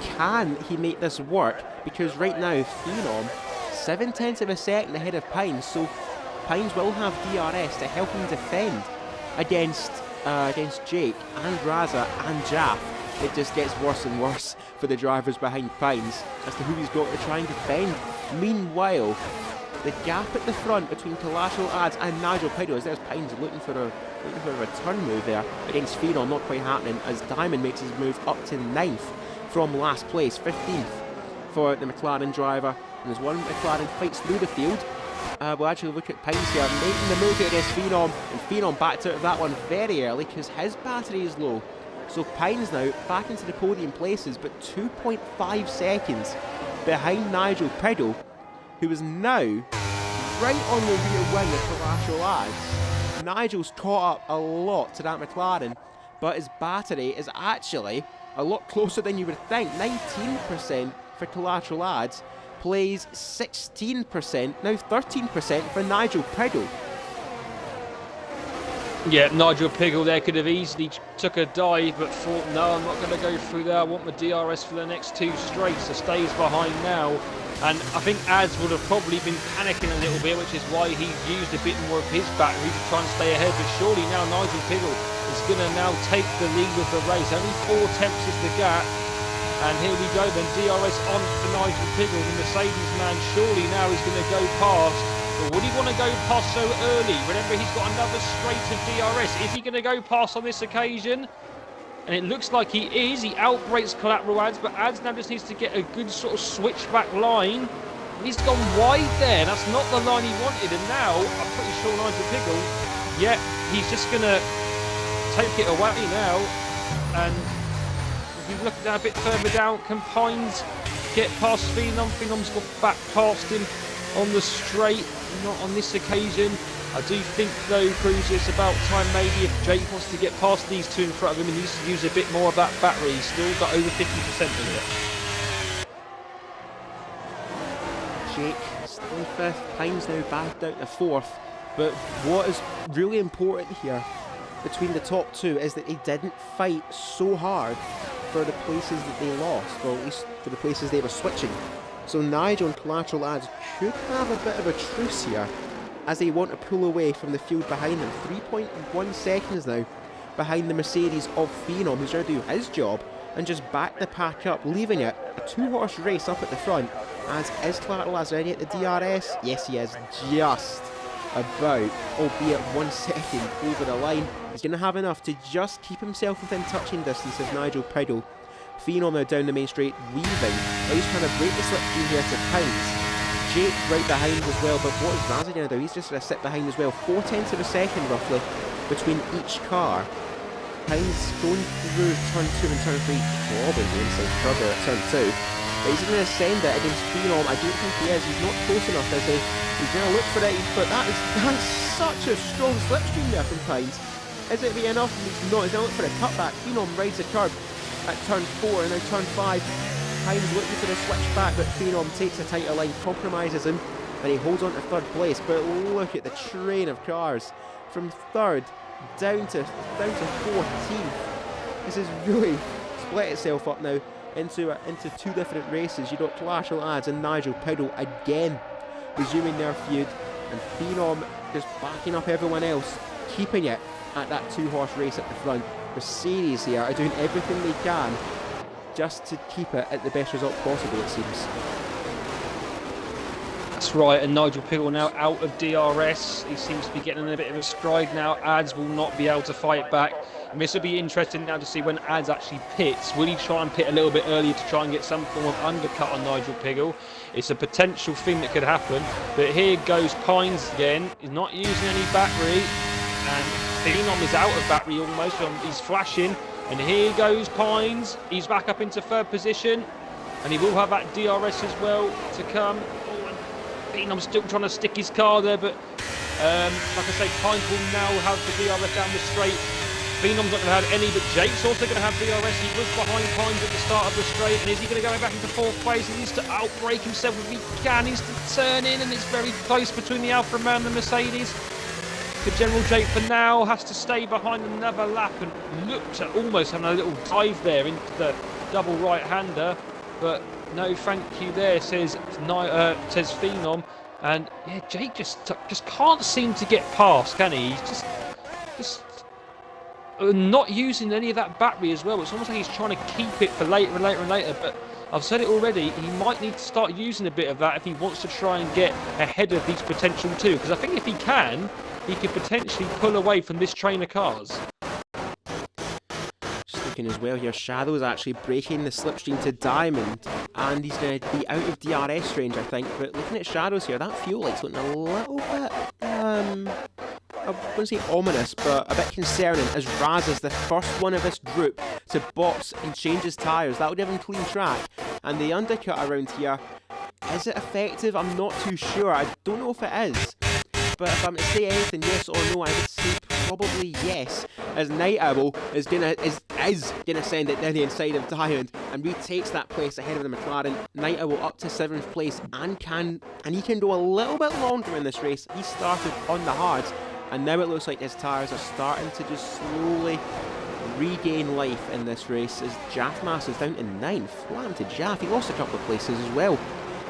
Can he make this work? Because right now, Phenom 0.7 of a second ahead of Pines, so Pines will have DRS to help him defend against Jake and Raza and Jaff. It just gets worse and worse for the drivers behind Pines as to who he's got to try and defend. Meanwhile, the gap at the front between Collateral Ads and Nigel Pickle, as there's Pines looking for a return move there against Phenom, not quite happening, as Diamond makes his move up to 9th from last place, 15th for the McLaren driver. And as one McLaren fights through the field, we'll actually look at Pines here making the move against Phenom, and Phenom backed out of that one very early because his battery is low. So Pines now back into the podium places, but 2.5 seconds behind Nigel Pickle, who is now right on the rear wing of Collateral Ads. Nigel's caught up a lot to that McLaren, but his battery is actually a lot closer than you would think. 19% for Collateral Ads, plays 16%, now 13% for Nigel Pickle. Yeah, Nigel Pickle there could have easily took a dive, but thought, no, I'm not going to go through there. I want my DRS for the next two straights, so stays behind now. And I think Ads would have probably been panicking a little bit, which is why he's used a bit more of his battery to try and stay ahead. But surely now Nigel Pickle is going to now take the lead of the race. Only 4 tenths is the gap. And here we go then, DRS on for Nigel Pickle. The Mercedes man surely now is going to go past. But would he want to go past so early? Remember, he's got another straight of DRS. Is he going to go past on this occasion? And it looks like he is. He outbrakes Collateral Ads, but Ads now just needs to get a good sort of switchback line. And he's gone wide there. That's not the line he wanted. And now, I'm pretty sure Nigel Pickle, yeah, he's just going to take it away now. And if you look down a bit further down, can Pines get past Phenom? Phenom's got back past him on the straight. Not on this occasion. I do think though, Cruiser, it's about time maybe if Jake wants to get past these two in front of him, he needs to use a bit more of that battery. He's still got over 50% of it. Jake still in 5th, Pines now backed out to 4th. But what is really important here between the top two is that they didn't fight so hard for the places that they lost, or at least for the places they were switching. So Nigel and Collateral Ads could have a bit of a truce here as they want to pull away from the field behind them. 3.1 seconds now behind the Mercedes of Phenom, who's going to do his job and just back the pack up, leaving it a 2-horse race up at the front. As is Collateral Ads ready at the DRS? Yes, he is, just about, albeit 1 second over the line. He's going to have enough to just keep himself within touching distance of Nigel Pickle. Phenom now down the main straight, weaving. Now he's trying to break the slipstream here to Pines. Jake right behind as well, but what is Raza going to do? He's just going to sit behind as well. 0.4 of a second roughly between each car. Pines going through turn 2 and turn 3, probably the inside cover at turn 2. But he's going to send it against Phenom. I don't think he is. He's not close enough, is he? He's going to look for it, but that's such a strong slipstream there from Pines. Is it be enough? It's not. He's going to look for a cutback. Phenom rides the curb at turn 4 and now turn 5. Pines looking for the switch back, but Phenom takes a tighter line, compromises him, and he holds on to 3rd place. But look at the train of cars from 3rd down to 14th. This has really split itself up now into 2 different races. You've got Clash Lads and Nigel Piddle again resuming their feud, and Phenom just backing up everyone else, keeping it at that 2-horse race at the front. The series here are doing everything they can just to keep it at the best result possible, it seems. That's right, and Nigel Piddle now out of DRS. He seems to be getting in a bit of a stride now. Ads will not be able to fight back. And this will be interesting now to see when Ads actually pits. Will he try and pit a little bit earlier to try and get some form of undercut on Nigel Piddle? It's a potential thing that could happen. But here goes Pines again. He's not using any battery. And Phenom is out of battery almost. He's flashing. And here goes Pines. He's back up into 3rd position. And he will have that DRS as well to come. Phenom's still trying to stick his car there, but like I say, Pines will now have the DRS down the straight. Phenom's not going to have any, but Jake's also going to have DRS. He was behind Pines at the start of the straight, and is he going to go back into 4th place? He needs to outbrake himself if he can. He needs to turn in, and it's very close between the Alfa Romeo and the Mercedes. The General Jake for now has to stay behind another lap and look to almost have a little dive there into the double right-hander, but no thank you there, says Phenom. And yeah, Jake just can't seem to get past, can he? He's just not using any of that battery as well. It's almost like he's trying to keep it for later and later and later, but I've said it already, he might need to start using a bit of that if he wants to try and get ahead of these potential 2, because I think if he can, he could potentially pull away from this train of cars. Just looking as well here, Shadow's actually breaking the slipstream to Diamond, and he's going to be out of DRS range, I think. But looking at Shadows here, that fuel light's looking a little bit, I wouldn't say ominous, but a bit concerning, as Raz is the first one of this group to box and change his tyres. That would give him clean track. And the undercut around here, is it effective? I'm not too sure. I don't know if it is. But if I'm to say anything yes or no, I would say probably yes, as Night Owl is gonna send it down the inside of Diamond and retakes that place ahead of the McLaren. Night Owl up to 7th place and he can go a little bit longer in this race. He started on the hards, and now it looks like his tyres are starting to just slowly regain life in this race, as Jaff Masters down to 9th. What happened to Jaff? He lost a couple of places as well.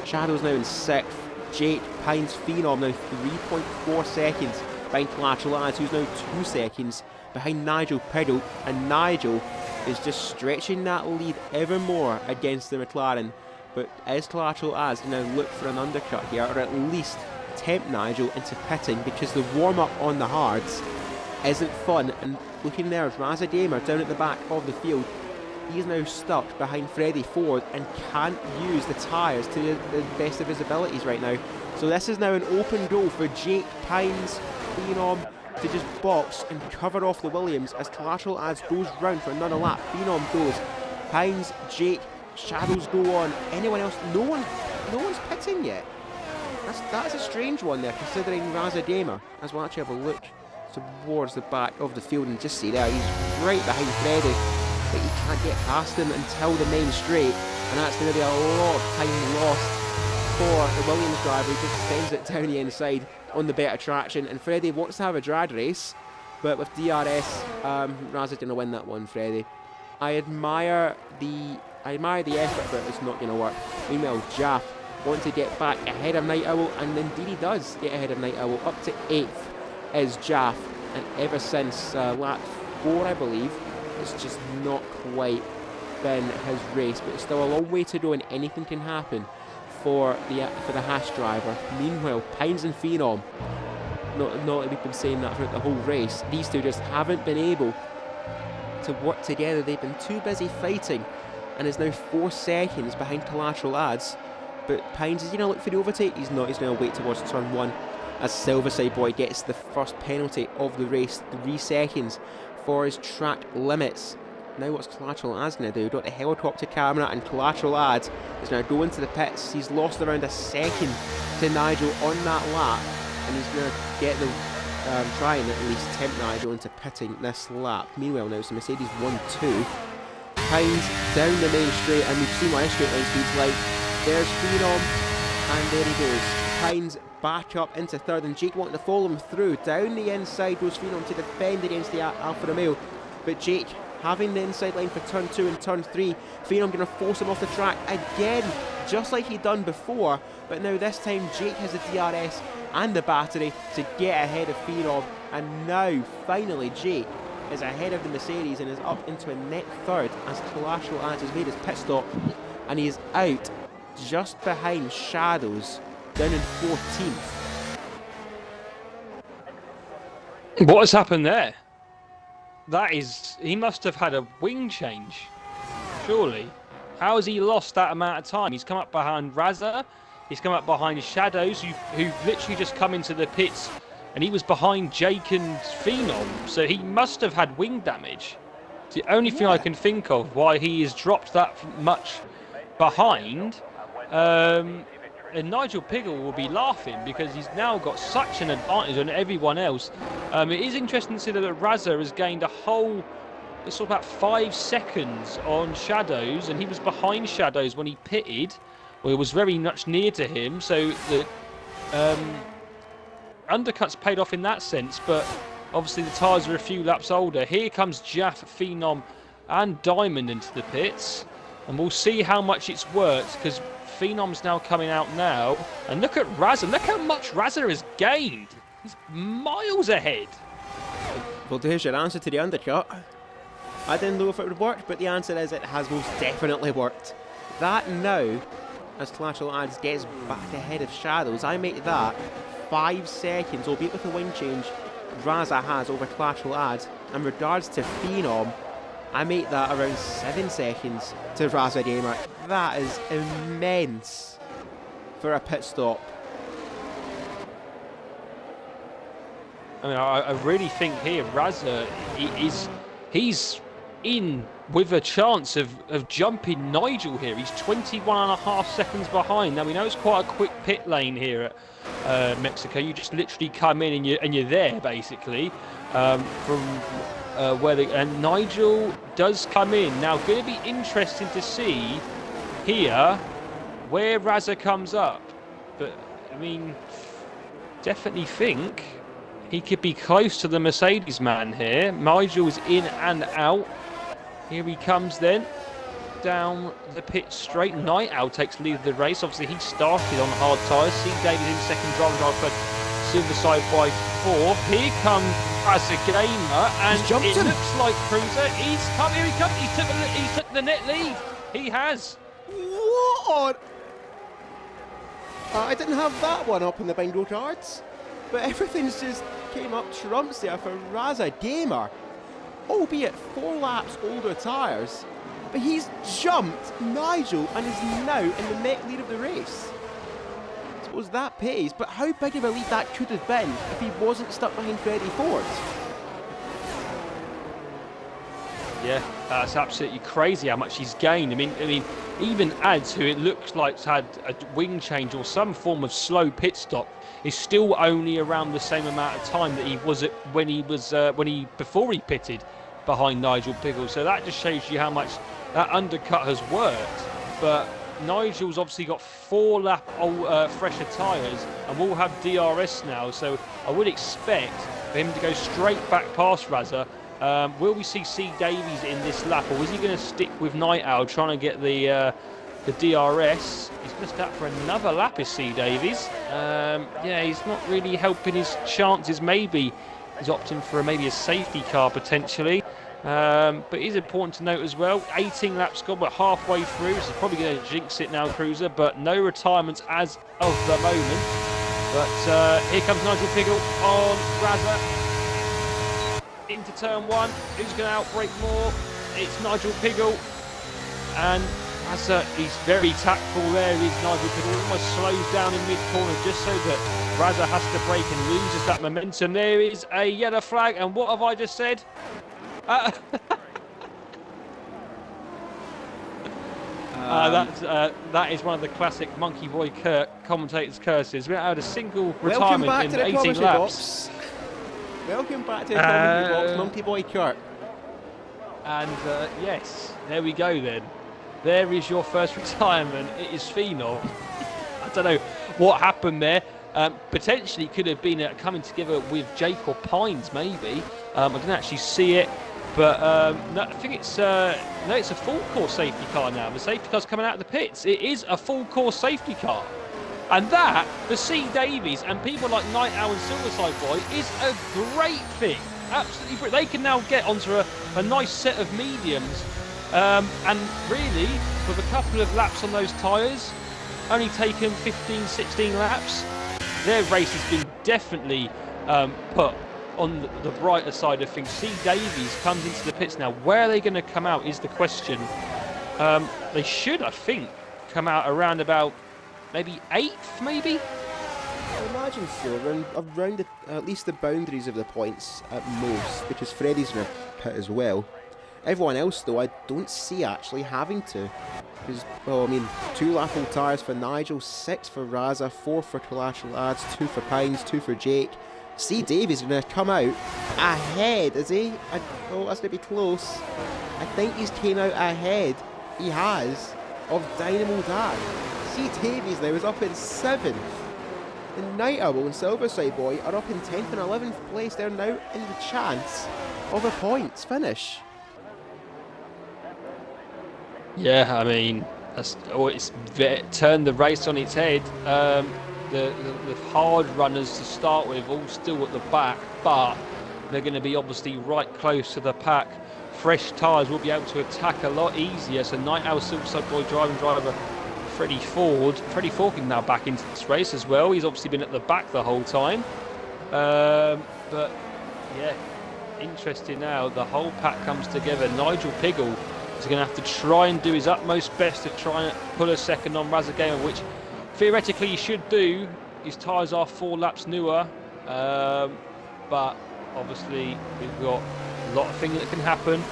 Shadow's now in 6th. Jake, Pines, Phenom now 3.4 seconds behind Clash Lads, who's now 2 seconds behind Nigel Piddle, and Nigel is just stretching that lead ever more against the McLaren. But is Clash Lads going to look for an undercut here, or at least tempt Nigel into pitting, because the warm-up on the hards isn't fun? And looking there is Razza Gamer down at the back of the field. He's now stuck behind Freddie Ford and can't use the tyres to the best of his abilities right now. So this is now an open goal for Jake, Pines, Phenom to just box and cover off the Williams as Collateral Ads goes round for another lap. Phenom goes, Pines, Jake, Shadows go on. Anyone else? No one's pitting yet. That's a strange one there, considering Razza Gamer. As we'll actually have a look towards the back of the field and just see there, he's right behind Freddie, but he can't get past him until the main straight, and that's going to be a lot of time lost for the Williams driver, who just sends it down the inside on the better traction. And Freddie wants to have a drag race, but with DRS, Razza's going to win that one, Freddie. I admire the effort, but it's not going to work. Meanwhile, Jaff wants to get back ahead of Night Owl, and indeed he does get ahead of Night Owl. Up to 8th is Jaff, and ever since lap 4, I believe, it's just not quite been his race, but it's still a long way to go, and anything can happen for the Haas driver. Meanwhile, Pines and Phenom, not that we've been saying that throughout the whole race, these two just haven't been able to work together. They've been too busy fighting, and is now 4 seconds behind Collateral Ads. But Pines, is he going to look for the overtake? He's not. He's going to wait towards turn 1 as Silverside Boy gets the first penalty of the race. 3 seconds for his track limits. Now what's Collateral Ads going to do? Got the helicopter camera, and Collateral Ads is going to go into the pits. He's lost around a second to Nigel on that lap, and he's going to get the try and at least tempt Nigel into pitting this lap. Meanwhile now, so Mercedes 1-2. Hines down the main straight, and we've seen what his straight line speed's like. There's Phenom, and there he goes. Hines back up into third, and Jake wanting to follow him through. Down the inside goes Phenom to defend against the Alfa Romeo, but Jake having the inside line for turn 2 and turn 3. Phenom going to force him off the track again, just like he'd done before, but now this time Jake has the DRS and the battery to get ahead of Phenom, and now finally Jake is ahead of the Mercedes and is up into a net third as Collateral Ads has made his pit stop, and he is out just behind Shadows down in 14th. What has happened there? That is, he must have had a wing change, surely. How has he lost that amount of time? He's come up behind Raza, he's come up behind Shadows, who've literally just come into the pits, and he was behind Jake and Phenom, so he must have had wing damage. It's the only thing I can think of why he is dropped that much behind. And Nigel Piggle will be laughing because he's now got such an advantage on everyone else. It is interesting to see that Raza has gained a whole, it's about 5 seconds on Shadows, and he was behind Shadows when he pitted. Well, it was very much near to him, so the undercuts paid off in that sense, but obviously the tyres are a few laps older. Here comes Jaff, Phenom and Diamond into the pits, and we'll see how much it's worked because Phenom's now coming out now, and look at Raza. Look how much Raza has gained. He's miles ahead. Well, there's your answer to the undercut. I didn't know if it would work, but the answer is it has most definitely worked. That now, as Collateral Ads gets back ahead of Shadows, I make that 5 seconds, albeit with the wing change, Raza has over Collateral Ads. In regards to Phenom, I make that around 7 seconds to Raza Gamer. That is immense for a pit stop. I mean, I really think here Raza he's in with a chance of jumping Nigel here. He's 21.5 seconds behind. Now we know it's quite a quick pit lane here at Mexico. You just literally come in and you're there basically from where and Nigel does come in. Now going to be interesting to see here where Raza comes up, but I mean definitely think he could be close to the Mercedes man here. Nigel is in and out. Here he comes then down the pit straight. Night Owl takes lead of the race. Obviously he started on hard tyres. C. David in second, driver for Silverside by 4. Here comes Raza Gamer, and it looks like Cruiser. He's come, here he comes. He took the net lead. He has. What? I didn't have that one up in the bingo cards, but everything's just came up trumps there for Raza Gamer. Albeit 4 laps older tyres, but he's jumped Nigel and is now in the net lead of the race. I suppose that pays, but how big of a lead that could have been if he wasn't stuck behind Freddie Ford? Yeah, that's absolutely crazy how much he's gained. I mean, even Ads, who it looks like's had a wing change or some form of slow pit stop, is still only around the same amount of time that he was at before he pitted behind Nigel Piggle. So that just shows you how much that undercut has worked. But Nigel's obviously got 4 lap fresher tyres and will have DRS now. So I would expect for him to go straight back past Raza. Will we see C. Davies in this lap, or is he going to stick with Night Owl trying to get the DRS? He's going to start for another lap, is C. Davies. Yeah, he's not really helping his chances. Maybe he's opting for maybe a safety car potentially. But it is important to note as well, 18 laps gone, we're halfway through, so probably going to jinx it now, Cruiser, but no retirements as of the moment. But here comes Nigel Piggle on Raza. Into turn 1, who's going to outbrake more? It's Nigel Piggle, and Raza, he's very tactful there. He's Nigel Piggle, almost slows down in mid-corner just so that Raza has to brake and loses that momentum. There is a yellow flag, and what have I just said? Uh, that is one of the classic Monkey Boy commentators' curses. We haven't had a single Welcome retirement back in to the 18 commentary laps. box. Welcome back to the commentary box, Monkey Boy Kurt. And yes, there we go then. There is your first retirement. It is Phenom. I don't know what happened there. Potentially could have been coming together with Jake or Pines, maybe. I didn't actually see it, but no, I think it's no, it's a full course safety car now. The safety car's coming out of the pits. It is a full course safety car, and that for C Davies and people like Night Owl and Silverside Boy is a great thing. Absolutely brilliant. They can now get onto a nice set of mediums, and really, with a couple of laps on those tyres, only taken 15, 16 laps, their race has been definitely put on the brighter side of things. C Davies comes into the pits now. Where are they going to come out is the question. They should, I think, come out around about maybe 8th, maybe? I imagine so, around at least the boundaries of the points at most, because Freddie's in a pit as well. Everyone else, though, I don't see actually having to. Because, well, I mean, 2 lap-full tyres for Nigel, 6 for Raza, 4 for Collateral Lads, 2 for Pines, 2 for Jake. C. Davies going to come out ahead, is he? Oh, that's going to be close. I think he's came out ahead. He has, of Dynamo Dan. C. Davies now is up in 7th. And Night Owl and Silverside Boy are up in 10th and 11th place. They're now in the chance of a points finish. Yeah, I mean, it's turned the race on its head. The hard runners to start with all still at the back, but they're going to be obviously right close to the pack. Fresh tyres will be able to attack a lot easier. So Night Owl, Silverside Boy, driver Freddie Ford can now back into this race as well. He's obviously been at the back the whole time. But yeah, interesting now. The whole pack comes together. Nigel Piggle is going to have to try and do his utmost best to try and pull a second on Razagamer, which theoretically he should do. His tyres are 4 laps newer, but obviously we've got a lot of things that can happen.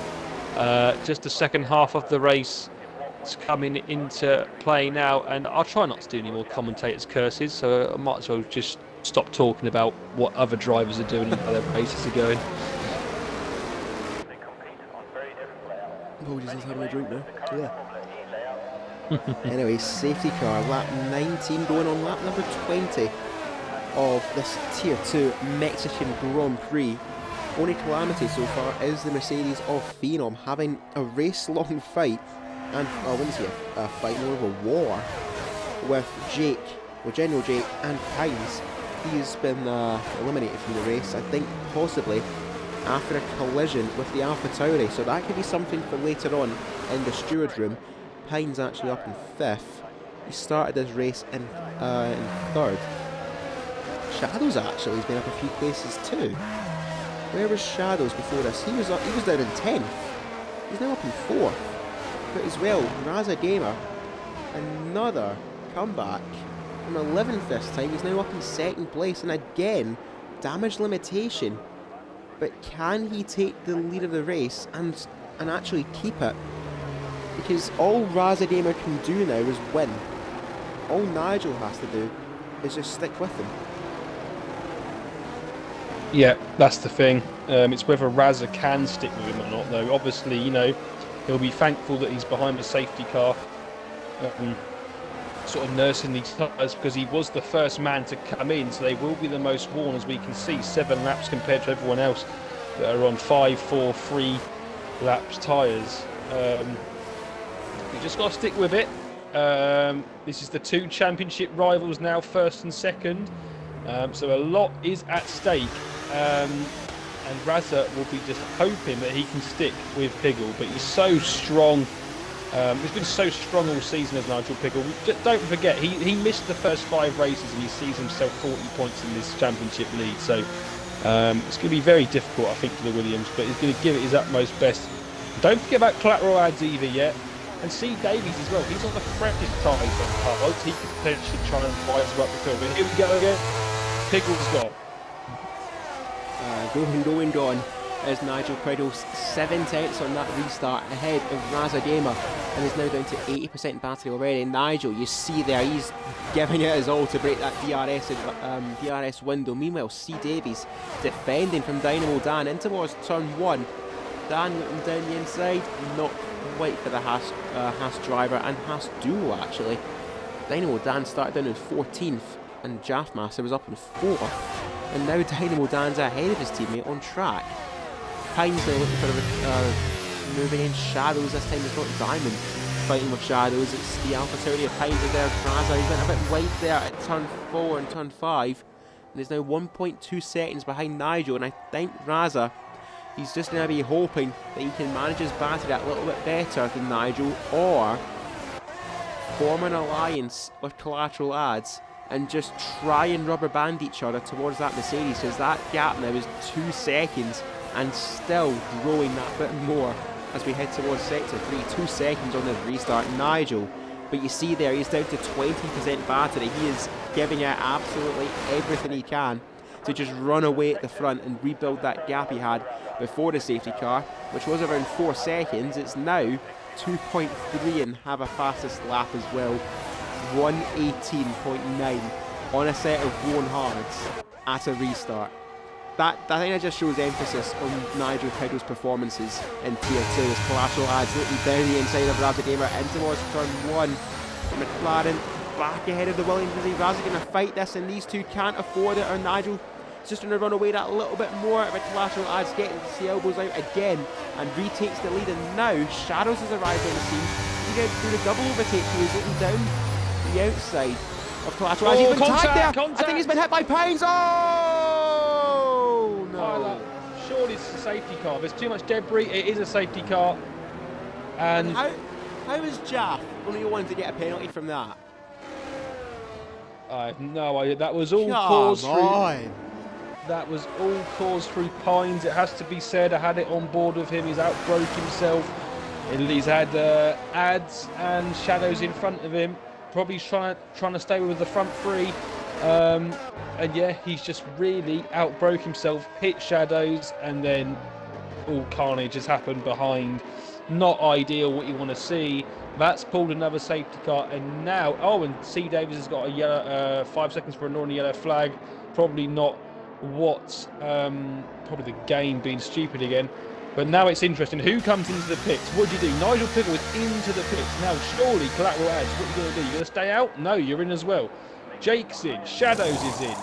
Just the second half of the race is coming into play now, and I'll try not to do any more commentators' curses, so I might as well just stop talking about what other drivers are doing and how their races are going. Oh, he's just having a drink now. Yeah. Anyway, safety car, lap 19 going on lap number 20 of this Tier 2 Mexican Grand Prix. Only calamity so far is the Mercedes of Phenom having a race-long fight, and I wouldn't say a fight, more of a war, with Jake, with General Jake and Pines. He's been eliminated from the race, I think possibly after a collision with the Alpha Tauri, so that could be something for later on in the steward room. Pines actually up in 5th. He started his race in 3rd. Shadows actually has been up a few places too. Where was Shadows before this? He was down in 10th. He's now up in 4th. But as well, Raza Gamer, another comeback from 11th this time. He's now up in 2nd place, and again, damage limitation. But can he take the lead of the race and actually keep it? Because all Raza Gamer can do now is win. All Nigel has to do is just stick with him. Yeah, that's the thing. It's whether Raza can stick with him or not, though. Obviously, you know, he'll be thankful that he's behind the safety car, sort of nursing these tyres, because he was the first man to come in, so they will be the most worn, as we can see, 7 laps compared to everyone else that are on 5, 4, 3 laps tyres. You just got to stick with it. This is the 2 championship rivals now, 1st and 2nd, so a lot is at stake. And Raza will be just hoping that he can stick with Piggle, but he's so strong. He's been so strong all season as Nigel Piggle. Don't forget, he missed the first 5 races and he sees himself 40 points in this championship lead. So it's going to be very difficult, I think, for the Williams, but he's going to give it his utmost best. Don't forget about Collateral Ads either yet. And C. Davies as well. He's on the freshest tyres on cards. He could potentially try and rise up the field. But here we go again. Piggle's gone. Going, gone. as Nigel Pridle 7 tenths on that restart ahead of Razadema and is now down to 80% battery already. Nigel, you see there, he's giving it his all to break that DRS window. Meanwhile, C. Davies defending from Dynamo Dan in towards turn 1. Dan looking down the inside, not quite for the Haas driver and Haas duo actually. Dynamo Dan started down in 14th and Jaffmaster was up in 4th. And now Dynamo Dan's ahead of his teammate on track. Pines now looking for moving in Shadows. This time it's not Diamond fighting with Shadows, it's the AlphaTauri of Pines are there. Raza, he's went a bit wide there at turn 4 and turn 5. And is now 1.2 seconds behind Nigel. And I think Raza, he's just going to be hoping that he can manage his battery a little bit better than Nigel, or form an alliance with Collateral Ads and just try and rubber band each other towards that Mercedes, because that gap now is 2 seconds and still growing that bit more as we head towards sector 3. 2 seconds on this restart. Nigel, but you see there, he's down to 20% battery. He is giving it absolutely everything he can to just run away at the front and rebuild that gap he had before the safety car, which was around 4 seconds. It's now 2.3 and have a fastest lap as well. 1:18.9 on a set of worn hards at a restart. I think that just shows emphasis on Nigel Pridle's performances in Tier 2 as Collateral Ads looking down the inside of Razadema in towards turn 1. McLaren back ahead of the Williams. Is Razza going to fight this, and these two can't afford it, or Nigel is just going to run away that little bit more, but Collateral Ads getting the elbows out again and retakes the lead. And now Shadows has arrived on the scene. He goes through the double overtake. He was looking down the outside of Collateral Ads. He's been tagged there. Contact. I think he's been hit by Pines. Oh no! Surely it's a safety car. There's too much debris. It is a safety car. And how is Jaff only one to get a penalty from that? I have no idea. That was all caused through. That was all caused through Pines. It has to be said. I had it on board with him. He's outbroke himself. He's had Ads and Shadows in front of him. Probably trying to stay with the front 3. And yeah, he's just really outbroke himself, hit Shadows, and then all carnage has happened behind. Not ideal, what you want to see. That's pulled another safety car, and now, and C. Davis has got a yellow, 5 seconds for a northern yellow flag. Probably not what, probably the game being stupid again. But now it's interesting. Who comes into the pits? What do you do? Nigel Pridle is into the pits. Now, surely Collateral Ads, what are you going to do? You're going to stay out? No, you're in as well. Jake's in. Shadows is in.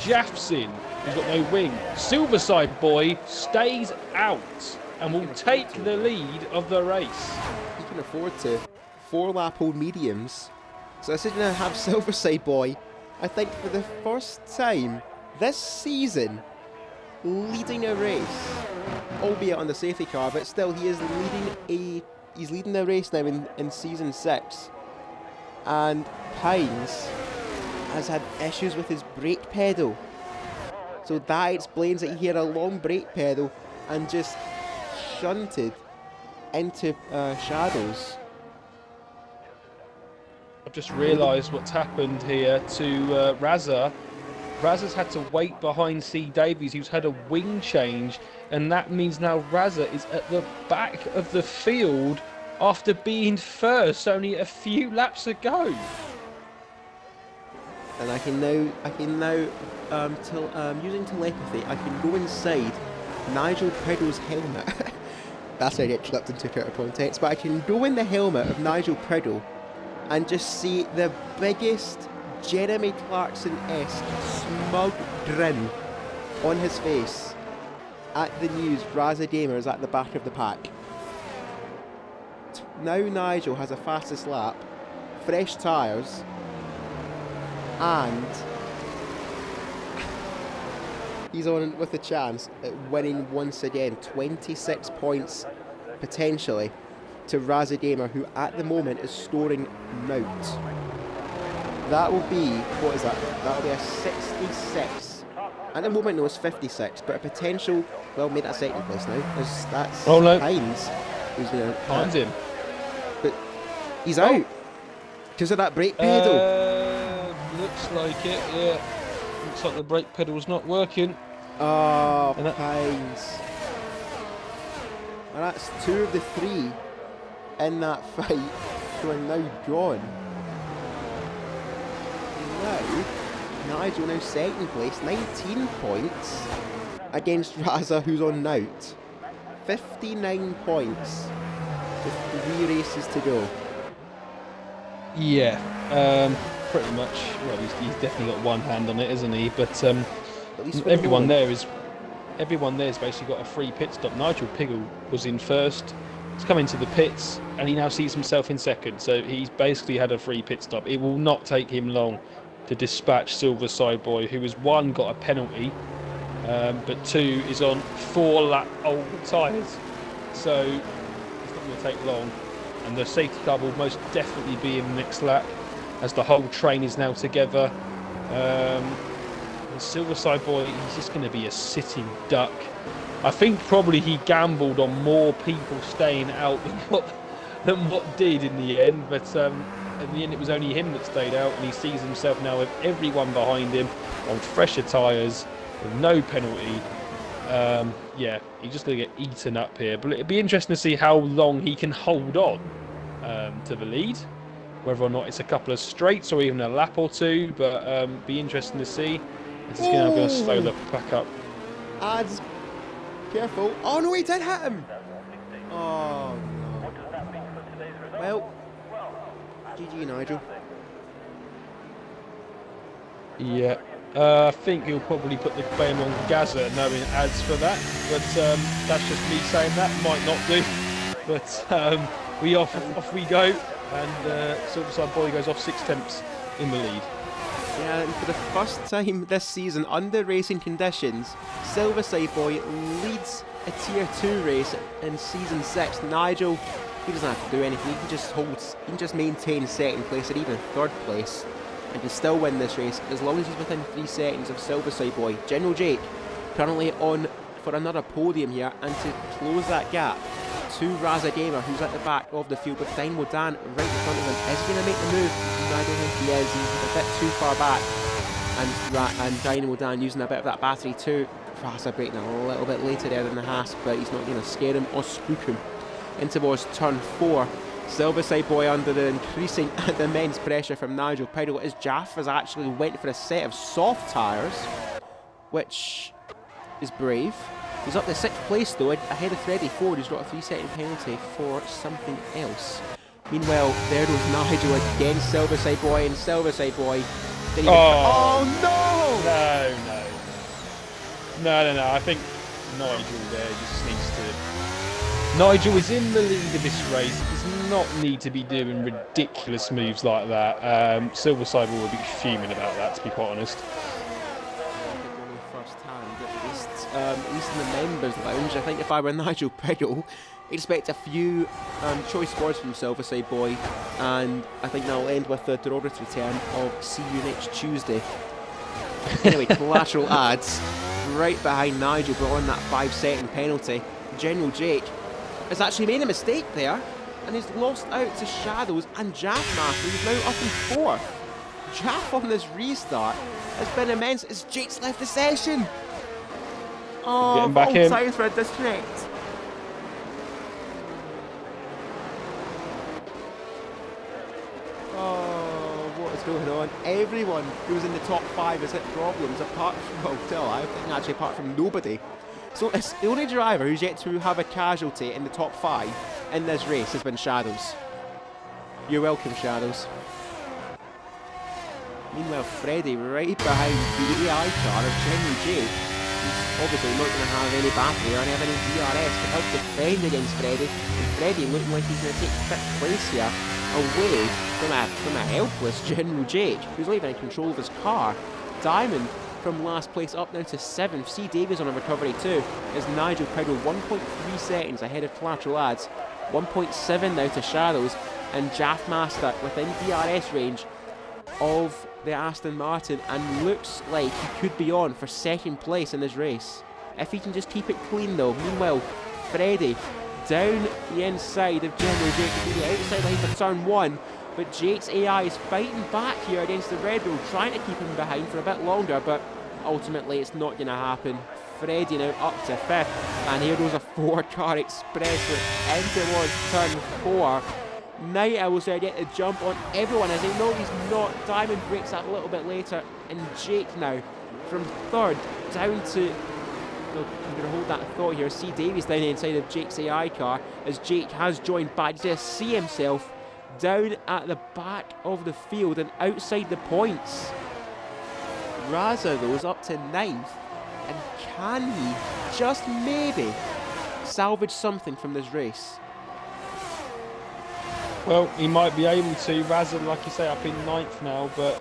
Jaff's in. He's got no wing. Silverside Boy stays out and will take the lead of the race. He can afford to 4-lap old mediums. So this is going to have Silverside Boy, I think for the first time this season, leading a race, albeit on the safety car, but still he is leading the race now in season 6. And Pines has had issues with his brake pedal, so that explains that he had a long brake pedal and just shunted into Shadows. I've just realised what's happened here to Raza. Raza's had to wait behind C. Davies, who's had a wing change, and that means now Raza is at the back of the field after being first only a few laps ago. And I can now, using telepathy, I can go inside Nigel Pridle's helmet. That's how I get clipped and took out of context. But I can go in the helmet of Nigel Pridle and just see the biggest Jeremy Clarkson-esque smug grin on his face at the news Razadema is at the back of the pack. Now Nigel has a fastest lap, fresh tyres, and he's on with a chance at winning once again. 26 points potentially to Razadema, who at the moment is scoring nought. That will be, what is that? That will be a 66. At the moment, no, it's 56, but a potential, well, made that second place now. That's Pines. Who's going to Pines in. But he's out because of that brake pedal. Looks like it, yeah. Looks like the brake pedal's not working. Oh, Pines. And that's 2 of the 3 in that fight who are now gone. Now, Nigel now second place, 19 points against Raza, who's on Nout. 59 points with 3 races to go. Yeah, pretty much. Well, he's definitely got one hand on it, isn't he? But At least everyone there's basically got a free pit stop. Nigel Piggle was in first. He's come into the pits, and he now sees himself in second. So he's basically had a free pit stop. It will not take him long to dispatch Silver Side Boy, who has, 1, got a penalty, but 2, is on 4-lap old tyres. So it's not going to take long. And the safety car will most definitely be in the next lap, as the whole train is now together. The Silver Side Boy, he's just going to be a sitting duck. I think probably he gambled on more people staying out than what did in the end. But in the end, it was only him that stayed out, and he sees himself now with everyone behind him on fresher tyres with no penalty. Yeah, he's just going to get eaten up here. But it'd be interesting to see how long he can hold on to the lead. Whether or not it's a couple of straights or even a lap or 2. But be interesting to see. It's just going to slow the pack up. Ads, careful. Oh no, he did hit him. Oh no. Well, GG Nigel. Yeah. I think he'll probably put the blame on Gaza, knowing ads for that. But that's just me saying that. Might not do. But off we go, and Silverside Boy goes off 6 tenths in the lead. Yeah, and for the first time this season under racing conditions, Silverside Boy leads a Tier 2 race in Season 6. Nigel, he doesn't have to do anything. He can just maintain second place or even third place, and can still win this race as long as he's within 3 seconds of Silverside Boy. General Jake currently on for another podium here, and to close that gap to Raza Gamer, who's at the back of the field, but Dynamo Dan right in front of him. Is he going to make the move? I don't think he is. He's a bit too far back, and Dynamo Dan using a bit of that battery too. Raza braking a little bit later there than the Haas, but he's not going to scare him or spook him in towards turn 4. Silverside Boy under the increasing and immense pressure from Nigel Pidle, as Jaff has actually went for a set of soft tyres, which is brave. He's up to 6th place though, ahead of Freddie Ford, who's got a 3-second penalty for something else. Meanwhile, there goes Nigel against Silverside Boy, and Silverside Boy didn't even... Oh no! I think Nigel there just needs to... Nigel is in the lead of this race. He does not need to be doing ridiculous moves like that. Silverside Boy will be fuming about that, to be quite honest. At least in the members lounge. I think if I were Nigel Pidle, I'd expect a few choice words from Silverside Boy, and I think that'll end with the derogatory term of "see you next Tuesday." Anyway, collateral ads right behind Nigel, but on that 5-second penalty. General Jake has actually made a mistake there, and he's lost out to Shadows and Jaff Master, who's now up in 4th. Jaff on this restart has been immense as Jake's left the session. Oh, getting back in. Time for a disconnect. Oh, what is going on? Everyone who's in the top 5 has hit problems, apart from, apart from nobody. So it's the only driver who's yet to have a casualty in the top 5 in this race has been Shadows. You're welcome, Shadows. Meanwhile, Freddie right behind the AI car of General J. He's obviously not going to have any battery or any DRS to help defend against Freddie. And Freddie looking like he's going to take 5th place here, away from a helpless General Jake, who's not even in control of his car. Diamond from last place up now to 7th. C. Davies on a recovery too, as Nigel Pidle 1.3 seconds ahead of Collateral Ads. 1.7 now to Shadows, and Jaff Master within DRS range of the Aston Martin, and looks like he could be on for 2nd place in this race if he can just keep it clean though. Meanwhile, Freddie down the inside of General Jake to the outside line for turn 1, but Jake's AI is fighting back here against the Red Bull, trying to keep him behind for a bit longer, but ultimately it's not going to happen. Freddie now up to 5th, and here goes a 4-car express in towards turn 4. Night Owl's there get to jump on everyone as they know he's not. Diamond breaks that a little bit later, and Jake now from 3rd down to... I'm going to hold that thought here. See Davies down the inside of Jake's AI car as Jake has joined back. He's going to see himself down at the back of the field and outside the points. Raza though is up to 9th, and can he just maybe salvage something from this race? Well, he might be able to. Raza, like you say, up in 9th now, but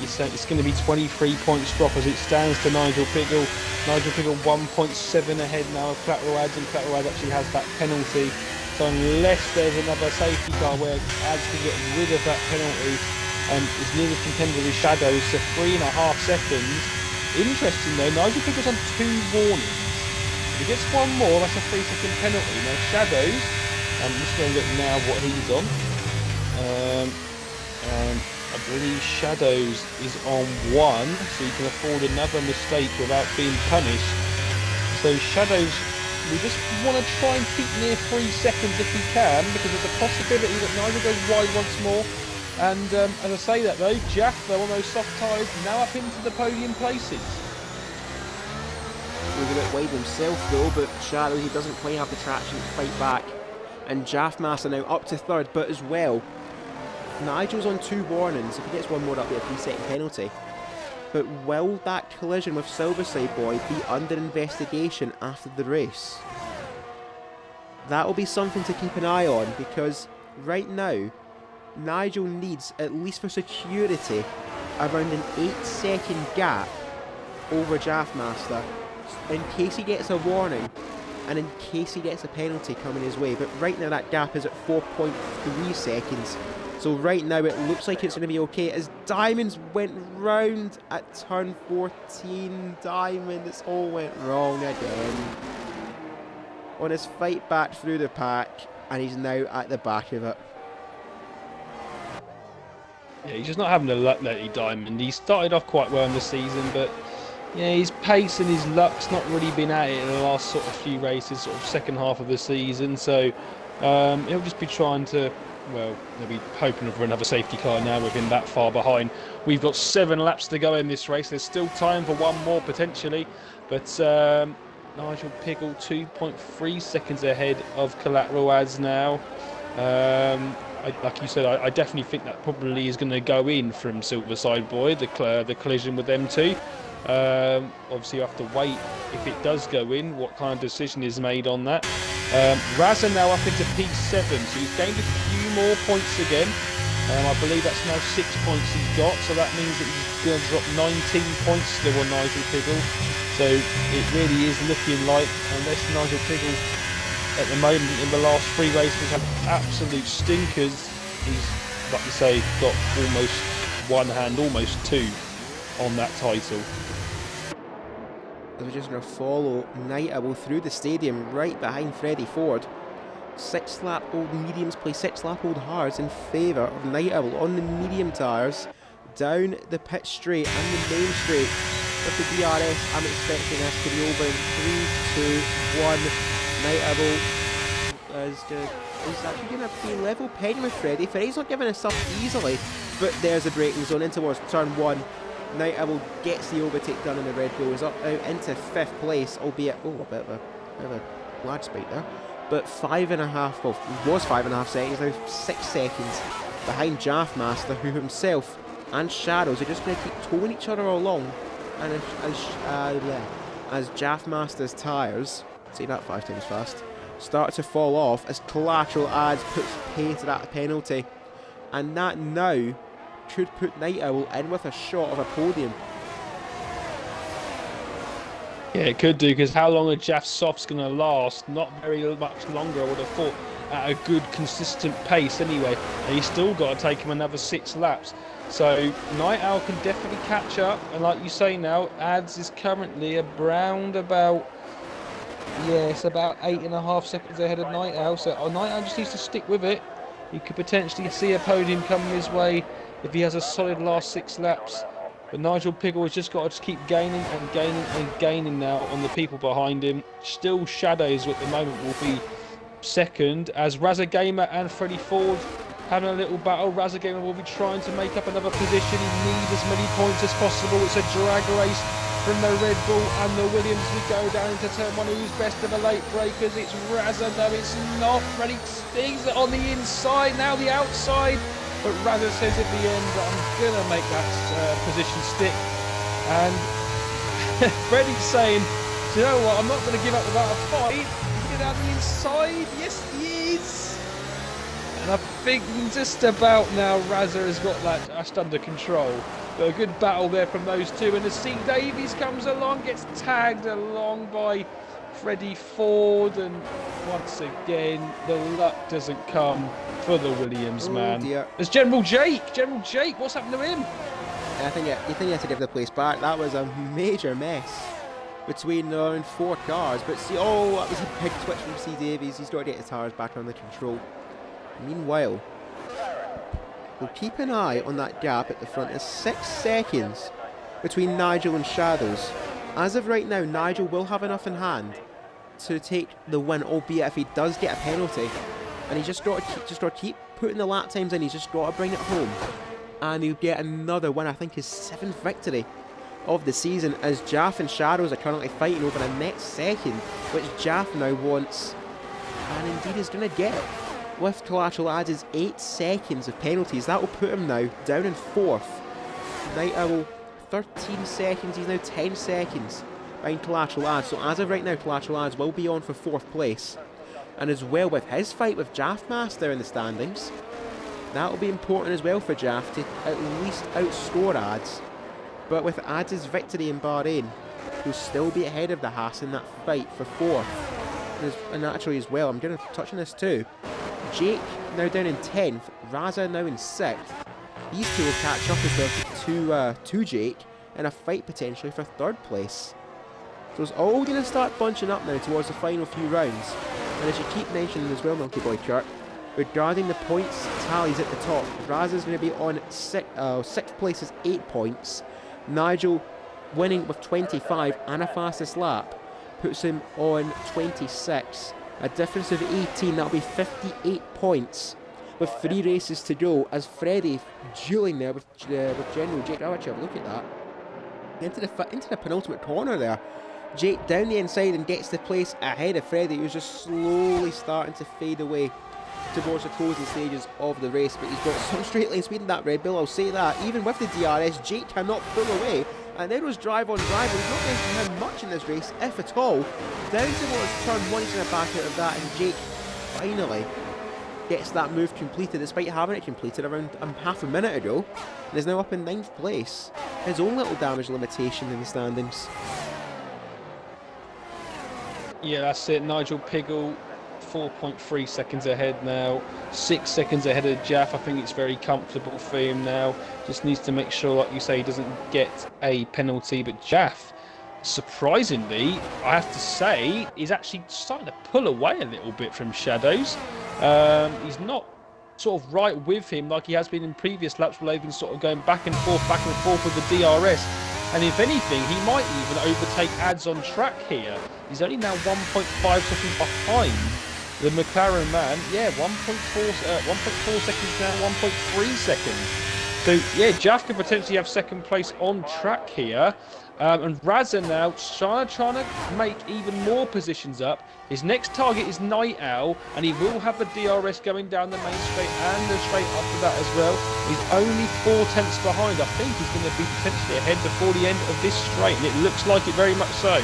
it's going to be 23 points drop as it stands to Nigel Pickle. Nigel Pickle 1.7 ahead now of Collateral Ads, and Collateral Ads actually has that penalty. So unless there's another safety car where Ads can get rid of that penalty, his nearest contender is Shadows, so 3.5 seconds. Interesting though, Nigel Pickle's on 2 warnings. If he gets one more, that's a 3-second penalty. Now Shadows, I'm just going to look now what he's on. And I believe Shadows is on 1, so you can afford another mistake without being punished. So Shadows, we just want to try and keep near 3 seconds if we can, because there's a possibility that Nigel goes wide once more. And as I say that though, Jaff, though, on those soft tyres, now up into the podium places. He's a bit wide himself though, but Shadows, he doesn't quite have the traction to fight back. And Jaff Master now up to 3rd, but as well, Nigel's on 2 warnings. If he gets one more, that'll be a 3-second penalty. But will that collision with Silverside Boy be under investigation after the race? That'll be something to keep an eye on, because right now, Nigel needs, at least for security, around an 8-second gap over Jaff Master in case he gets a warning and in case he gets a penalty coming his way. But right now that gap is at 4.3 seconds. So right now it looks like it's going to be okay as Diamonds went round at turn 14. Diamond, it's all went wrong again. On his fight back through the pack, and he's now at the back of it. Yeah, he's just not having the luck lately, Diamond. He started off quite well in the season, but yeah, his pace and his luck's not really been at it in the last sort of few races, sort of second half of the season. So he'll just be trying to, well, they'll be hoping for another safety car now with him that far behind. We've got 7 laps to go in this race. There's still time for one more potentially, but Nigel Pickle 2.3 seconds ahead of Collateral Ads now. Like you said, I definitely think that probably is going to go in from Silverside Boy, the collision with them two. Obviously, you have to wait if it does go in, what kind of decision is made on that. Raza now up into P7, so he's gained a few more points again. I believe that's now 6 points he's got, so that means that he's going to drop 19 points still on Nigel Pickle. So it really is looking like, unless Nigel Pickle at the moment in the last 3 races have absolute stinkers, he's, like you say, got almost one hand, almost 2 on that title. We're just going to follow Night Owl through the stadium right behind Freddie Ford. 6-lap old mediums play 6-lap old hards in favour of Night Owl on the medium tyres down the pit straight and the main straight. With the DRS, I'm expecting this to be over in 3, 2, 1. Night Owl is actually going to be level pegging with Freddie. Freddie's not giving us up easily, but there's the braking zone in towards turn 1. Night Owl gets the overtake done in the Red Bull, is up out into 5th place, albeit, a bit of a large spike there. But 5.5, well, it was 5.5 seconds, now 6 seconds behind Jaff Master, who himself and Shadows are just going to keep towing each other along. And as Jaff Master's tyres, say that 5 times fast, start to fall off as Collateral Ads puts pay to that penalty. And that now could put Night Owl in with a shot of a podium. Yeah, it could do, because how long are Jaff Softs going to last? Not very much longer, I would have thought, at a good, consistent pace anyway. And he's still got to take him another 6 laps. So Night Owl can definitely catch up. And like you say now, Ads is currently around about, yeah, it's about 8.5 seconds ahead of Night Owl. So Night Owl just needs to stick with it. He could potentially see a podium coming his way if he has a solid last 6 laps. But Nigel Piggle has just got to keep gaining and gaining and gaining now on the people behind him. Still Shadows at the moment will be second, as Razza Gamer and Freddie Ford having a little battle. Razza Gamer will be trying to make up another position. He needs as many points as possible. It's a drag race from the Red Bull and the Williams. We go down into turn one. Who's best of the late breakers? It's Razza. No, it's not. Freddie stings it on the inside, now the outside. But Razza says at the end, I'm going to make that position stick. And Freddie's saying, you know what, I'm not going to give up without a fight. Get out the inside. Yes, he is. And I think just about now Razza has got that just under control. But a good battle there from those two. And as C. Davies comes along, gets tagged along by Freddie Ford. And once again, the luck doesn't come for the Williams, man. Dear. There's General Jake. General Jake, what's happened to him? I think you have to give the place back. That was a major mess between around 4 cars. But see, oh, that was a big switch from C. Davies. He's got to get his tires back under control. Meanwhile, we'll keep an eye on that gap at the front. There's 6 seconds between Nigel and Shadows. As of right now, Nigel will have enough in hand to take the win, albeit if he does get a penalty. And he's just got to keep putting the lap times in. He's just got to bring it home. And he'll get another win. I think his 7th victory of the season, as Jaff and Shadows are currently fighting over the next second, which Jaff now wants, and indeed is going to get. With Collateral Ads' 8 seconds of penalties, that will put him now down in 4th. Night Owl, 13 seconds, he's now 10 seconds behind Collateral Ads. So as of right now, Collateral Ads will be on for 4th place. And as well with his fight with Jaff Master in the standings, that will be important as well for Jaff to at least outscore Ads. But with Ads' victory in Bahrain, he'll still be ahead of the Haas in that fight for 4th. And naturally as well, I'm going to touch on this too. Jake now down in 10th, Razza now in 6th. These two will catch up as well to Jake in a fight potentially for 3rd place. So it's all going to start bunching up now towards the final few rounds. And as you keep mentioning as well, Milky Boy Kurt, regarding the points tallies at the top, Razza's going to be on 6th place is 8 points. Nigel winning with 25 and a fastest lap puts him on 26. A difference of 18, that'll be 58 points with 3 races to go, as Freddie dueling there with General Jake. I'll actually have a look at that. Into the penultimate corner there. Jake down the inside and gets the place ahead of Freddie, who's just slowly starting to fade away towards the closing stages of the race. But he's got some straight line speed in that Red Bull, I'll say that. Even with the DRS, Jake cannot pull away. And there was drive on drive. He's not going to have much in this race, if at all. Down towards turn 1, he's going to back out of that, and Jake finally gets that move completed, despite having it completed around half a minute ago, and is now up in 9th place. His own little damage limitation in the standings. Yeah, that's it. Nigel Piggle, 4.3 seconds ahead now. 6 seconds ahead of Jaff. I think it's very comfortable for him now. Just needs to make sure, like you say, he doesn't get a penalty. But Jaff, surprisingly, I have to say, is actually starting to pull away a little bit from Shadows. He's not sort of right with him like he has been in previous laps, where they've been sort of going back and forth with the DRS. And if anything, he might even overtake Ads on track here. He's only now 1.5 seconds behind the McLaren man. Yeah, 1.4 seconds now, 1.3 seconds. So, yeah, Jaff could potentially have 2nd place on track here. And Razza now trying to make even more positions up. His next target is Night Owl, and he will have the DRS going down the main straight and the straight after that as well. He's only 4 tenths behind. I think he's going to be potentially ahead before the end of this straight, and it looks like it very much so.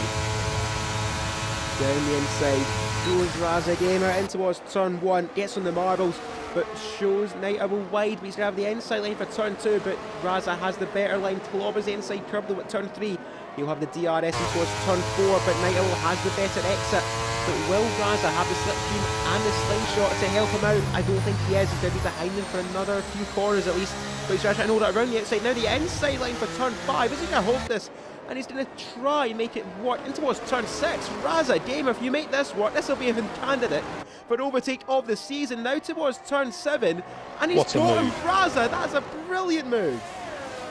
Down the inside goes Razza Gamer in towards turn 1, gets on the marbles, but shows Night Owl wide. But he's going to have the inside line for turn 2, but Razza has the better line. Clobbers the inside curb though at turn 3. He'll have the DRS in towards turn 4, but Night Owl has the better exit. But will Razza have the slipstream and the slingshot to help him out? I don't think he is. He's going to be behind him for another few corners at least. But he's trying to hold it around the outside. Now the inside line for turn 5. Is he going to hold this? And he's going to try and make it work in towards turn 6. Razza Gamer, if you make this work, this will be a candidate for an overtake of the season. Now towards turn 7. And he's got him, Razza. That's a brilliant move.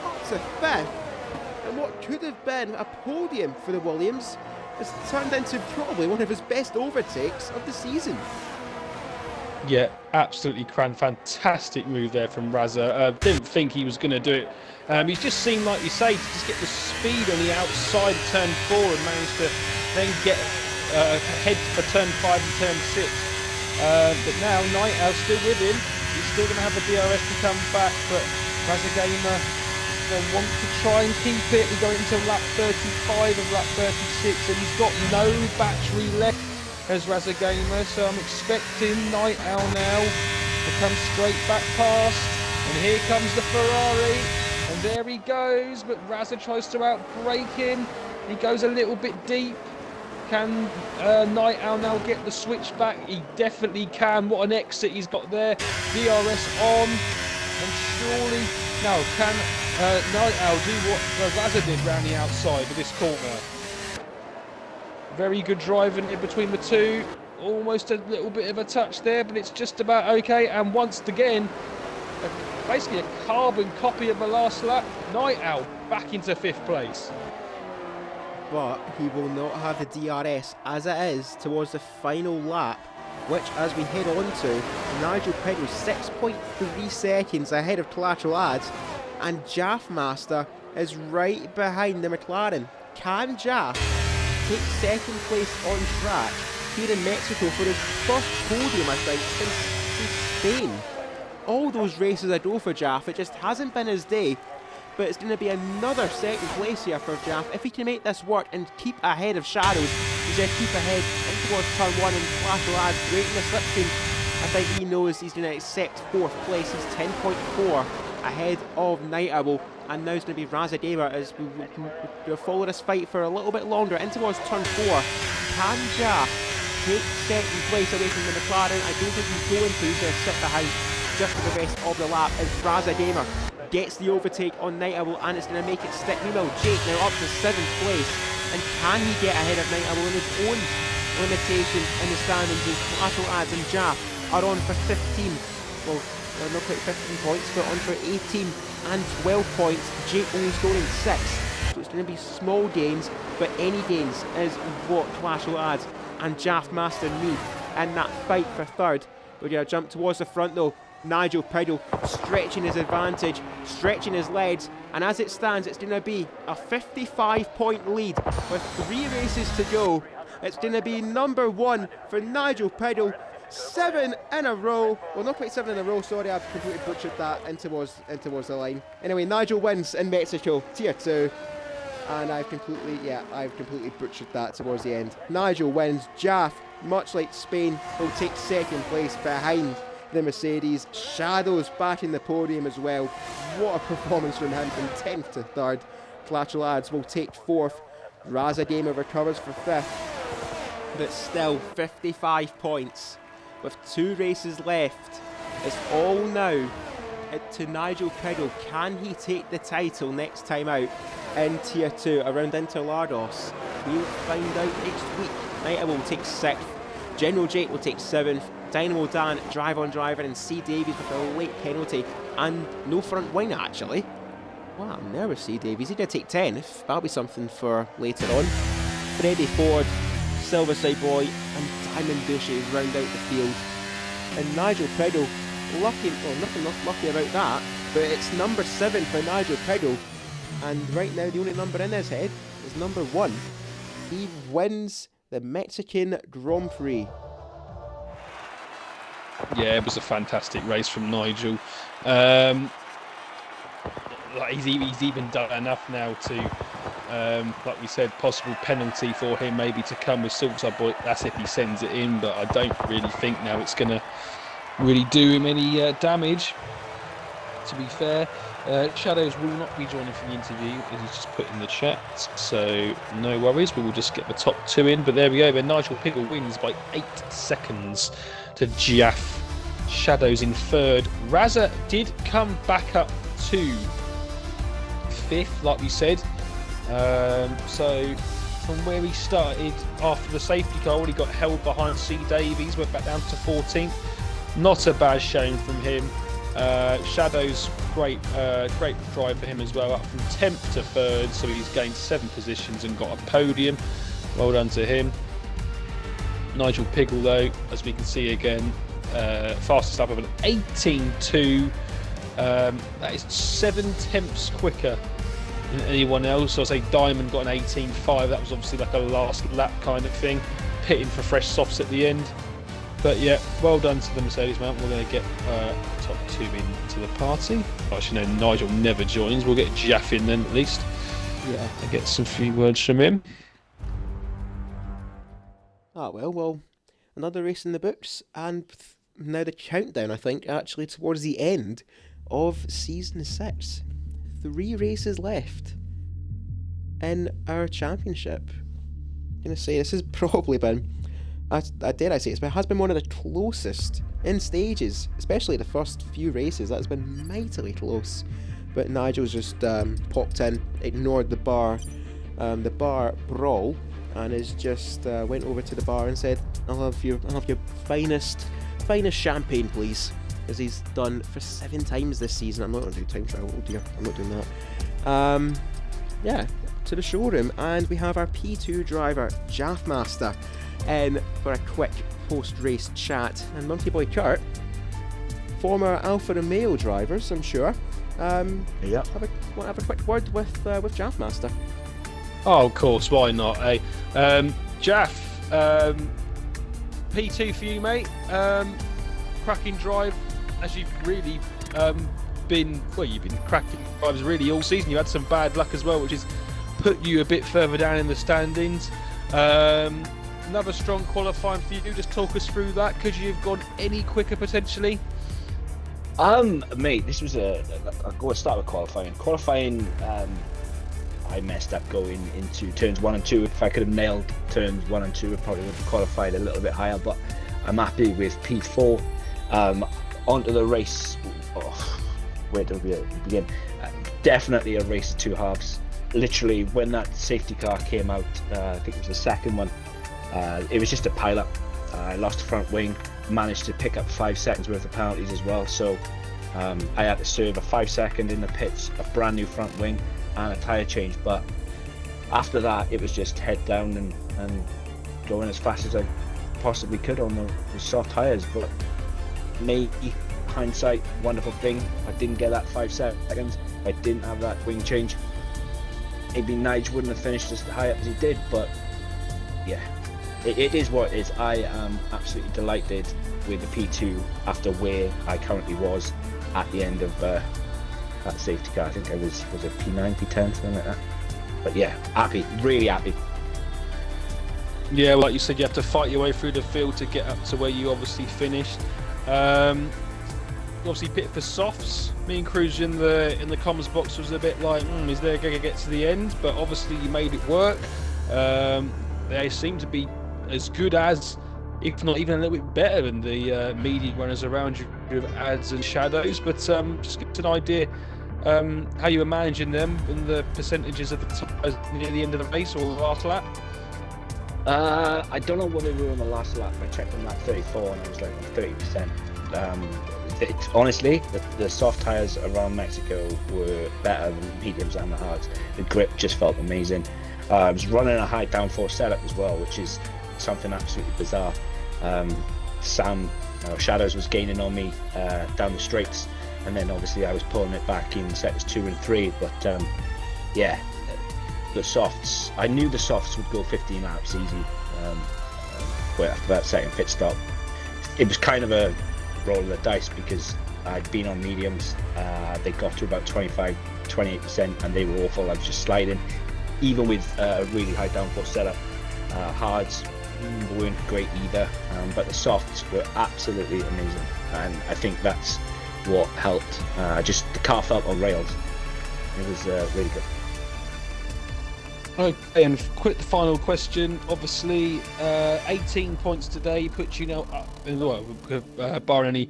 Up to 5th. And what could have been a podium for the Williams has turned into probably one of his best overtakes of the season. Yeah, absolutely fantastic move there from Raza. Didn't think he was going to do it. He's just seemed, like you say, to just get the speed on the outside of turn 4 and managed to then get ahead for turn 5 and turn 6. But now Night Owl's still with him. He's still going to have the DRS to come back, but Raza Gamer want to try and keep it. We go into lap 35 of lap 36, and he's got no battery left as Raza Gamer, so I'm expecting Night Owl now to come straight back past. And here comes the Ferrari, and there he goes, but Raza tries to outbrake him. He goes a little bit deep. Can Night Owl now get the switch back? He definitely can. What an exit he's got there. DRS on, and surely now can Night Owl do what Raza did round the outside of this corner? Very good driving in between the two. Almost a little bit of a touch there, but it's just about okay. And once again, basically a carbon copy of the last lap. Night Owl back into 5th place. But he will not have the DRS as it is towards the final lap, which, as we head on to, Nigel Pedal 6.3 seconds ahead of Collateral Ads, and Jaff Master is right behind the McLaren. Can Jaff take 2nd place on track here in Mexico for his first podium, I think, since Spain? All those races I go for Jaff, it just hasn't been his day. But it's going to be another 2nd place here for Jaff. If he can make this work and keep ahead of Shadows, he's going to keep ahead in towards turn 1 and Collateral Ads breaking the slipstream. I think he knows he's going to accept 4th place. He's 10.4 ahead of Night Owl. And now it's going to be Raza Gamer as we'll follow this fight for a little bit longer in towards turn 4. Can Jaff take 2nd place away from the McLaren? I don't think he's going to. He's going to sit behind just for the rest of the lap as Raza Gamer gets the overtake on Night Owl, and it's going to make it stick. Meanwhile, Jake now up to 7th place, and can he get ahead of Night Owl in his own limitation in the standings as Collateral Ads and Jaff are on for 15, well, not quite 15 points, but on for 18 and 12 points. Jake only scoring 6, so it's going to be small gains, but any gains is what Collateral Ads and Jaff Master need in that fight for 3rd. We're going to jump towards the front though. Nigel Piddle stretching his advantage, stretching his legs, and as it stands, it's going to be a 55-point lead with 3 races to go. It's going to be number 1 for Nigel Piddle. 7 in a row. Well, not quite 7 in a row, sorry, I've completely butchered that in towards the line. Anyway, Nigel wins in Mexico, tier 2. And I've completely butchered that towards the end. Nigel wins. Jaff, much like Spain, will take 2nd place behind the Mercedes. Shadows back in the podium as well. What a performance from him, from 10th to 3rd. Collateral Ads will take 4th. Raza Gamer recovers for 5th. But still, 55 points with 2 races left. It's all now to Nigel Piddle. Can he take the title next time out in Tier 2 around Interlagos? We'll find out next week. Night Owl will take 6th. General Jake will take 7th. Dynamo Dan, drive on driver, and C Davies with a late penalty and no front wing actually. Wow, I'm nervous. C Davies, he's going to take 10th. That'll be something for later on. Freddie Ford, Silverside Boy, and Diamond Douche round out the field. And Nigel Piddle, lucky, well, nothing lucky about that, but it's number 7 for Nigel Piddle. And right now, the only number in his head is number 1. He wins the Mexican Grand Prix. Yeah, it was a fantastic race from Nigel. He's even done enough now to, like we said, possible penalty for him maybe to come with Silverside Boy. That's if he sends it in, but I don't really think now it's going to really do him any damage, to be fair. Shadows will not be joining for the interview, as he's just put in the chat, so no worries, we will just get the top 2 in. But there we go, then Nigel Piddle wins by 8 seconds to Jaff. Shadows in 3rd. Raza did come back up to 5th, like we said. So from where he started after the safety car, he got held behind C Davies, went back down to 14th. Not a bad showing from him. Shadow's great drive for him as well, up from 10th to 3rd, so he's gained 7 positions and got a podium. Well done to him. Nigel Piggle, though, as we can see again, fastest lap of an 18.2. That is 7/10 quicker than anyone else. So I say Diamond got an 18.5. That was obviously like a last lap kind of thing, pitting for fresh softs at the end. But yeah, well done to the Mercedes mount. We're going to get top 2 into the party. Actually, no, Nigel never joins. We'll get Jaff in then at least. Yeah, I get some few words from him. Well, another race in the books, and now the countdown, I think, actually towards the end of Season 6. 3 races left in our championship. I'm going to say this has probably been, I dare I say, it has been one of the closest in stages, especially the first few races. That's been mightily close. But Nigel's just popped in, ignored the bar brawl, and has just went over to the bar and said, I'll have your finest champagne, please. As he's done for 7 times this season. I'm not going to do time travel, oh dear, I'm not doing that. Yeah, to the showroom, and we have our P2 driver, Jaffmaster, in for a quick post-race chat. And Monkey Boy Kurt, former Alfa Romeo drivers, I'm sure. Want to have a quick word with Jaffmaster. Oh, of course, why not, eh? Jaff, P2 for you, mate. Cracking drive, as you've really you've been cracking drives really all season. You had some bad luck as well, which has put you a bit further down in the standings. Another strong qualifying for you. Just talk us through that. Could you have gone any quicker potentially? Mate, this was I'll go start with qualifying. I messed up going into turns 1 and 2. If I could have nailed turns 1 and 2, I probably would have qualified a little bit higher, but I'm happy with P4. Onto the race. Where do we begin? Definitely a race of 2 halves. Literally, when that safety car came out, I think it was the second one, it was just a pile-up. I lost the front wing, managed to pick up 5 seconds worth of penalties as well, so I had to serve a 5-second in the pits, a brand new front wing, and a tyre change. But after that, it was just head down and going as fast as I possibly could on the soft tyres. But maybe hindsight, wonderful thing. I didn't get that 5 seconds. I didn't have that wing change. Maybe Nigel wouldn't have finished as high up as he did, but yeah, it is what it is. I am absolutely delighted with the P2 after where I currently was at the end of that safety car. I think I was it P9, P10, something like that. But yeah, happy, really happy. Yeah, like you said, you have to fight your way through the field to get up to where you obviously finished. Obviously pit for softs. Me and Cruz in the comms box was a bit like, is there going to get to the end? But obviously you made it work. They seem to be as good as, if not even a little bit better than the medium runners around you with ads and shadows. But just give us an idea how you were managing them and the percentages of the tyres near the end of the race or the last lap. I don't know what they were on the last lap. I checked on that 34 and I was like 30%. Honestly, the soft tyres around Mexico were better than the mediums and the hards. The grip just felt amazing. I was running a high downforce setup as well, which is something absolutely bizarre. Shadows was gaining on me down the straights, and then obviously I was pulling it back in sectors 2 and 3. But yeah, the softs, I knew the softs would go 15 laps easy. After that second pit stop, it was kind of a roll of the dice because I'd been on mediums. They got to about 28%, and they were awful. I was just sliding, even with a really high downforce setup. Hards weren't great either, but the softs were absolutely amazing, and I think that's what helped. Just the car felt on rails. It was really good. Okay, and quick final question. Obviously, 18 points today puts you now up, barring any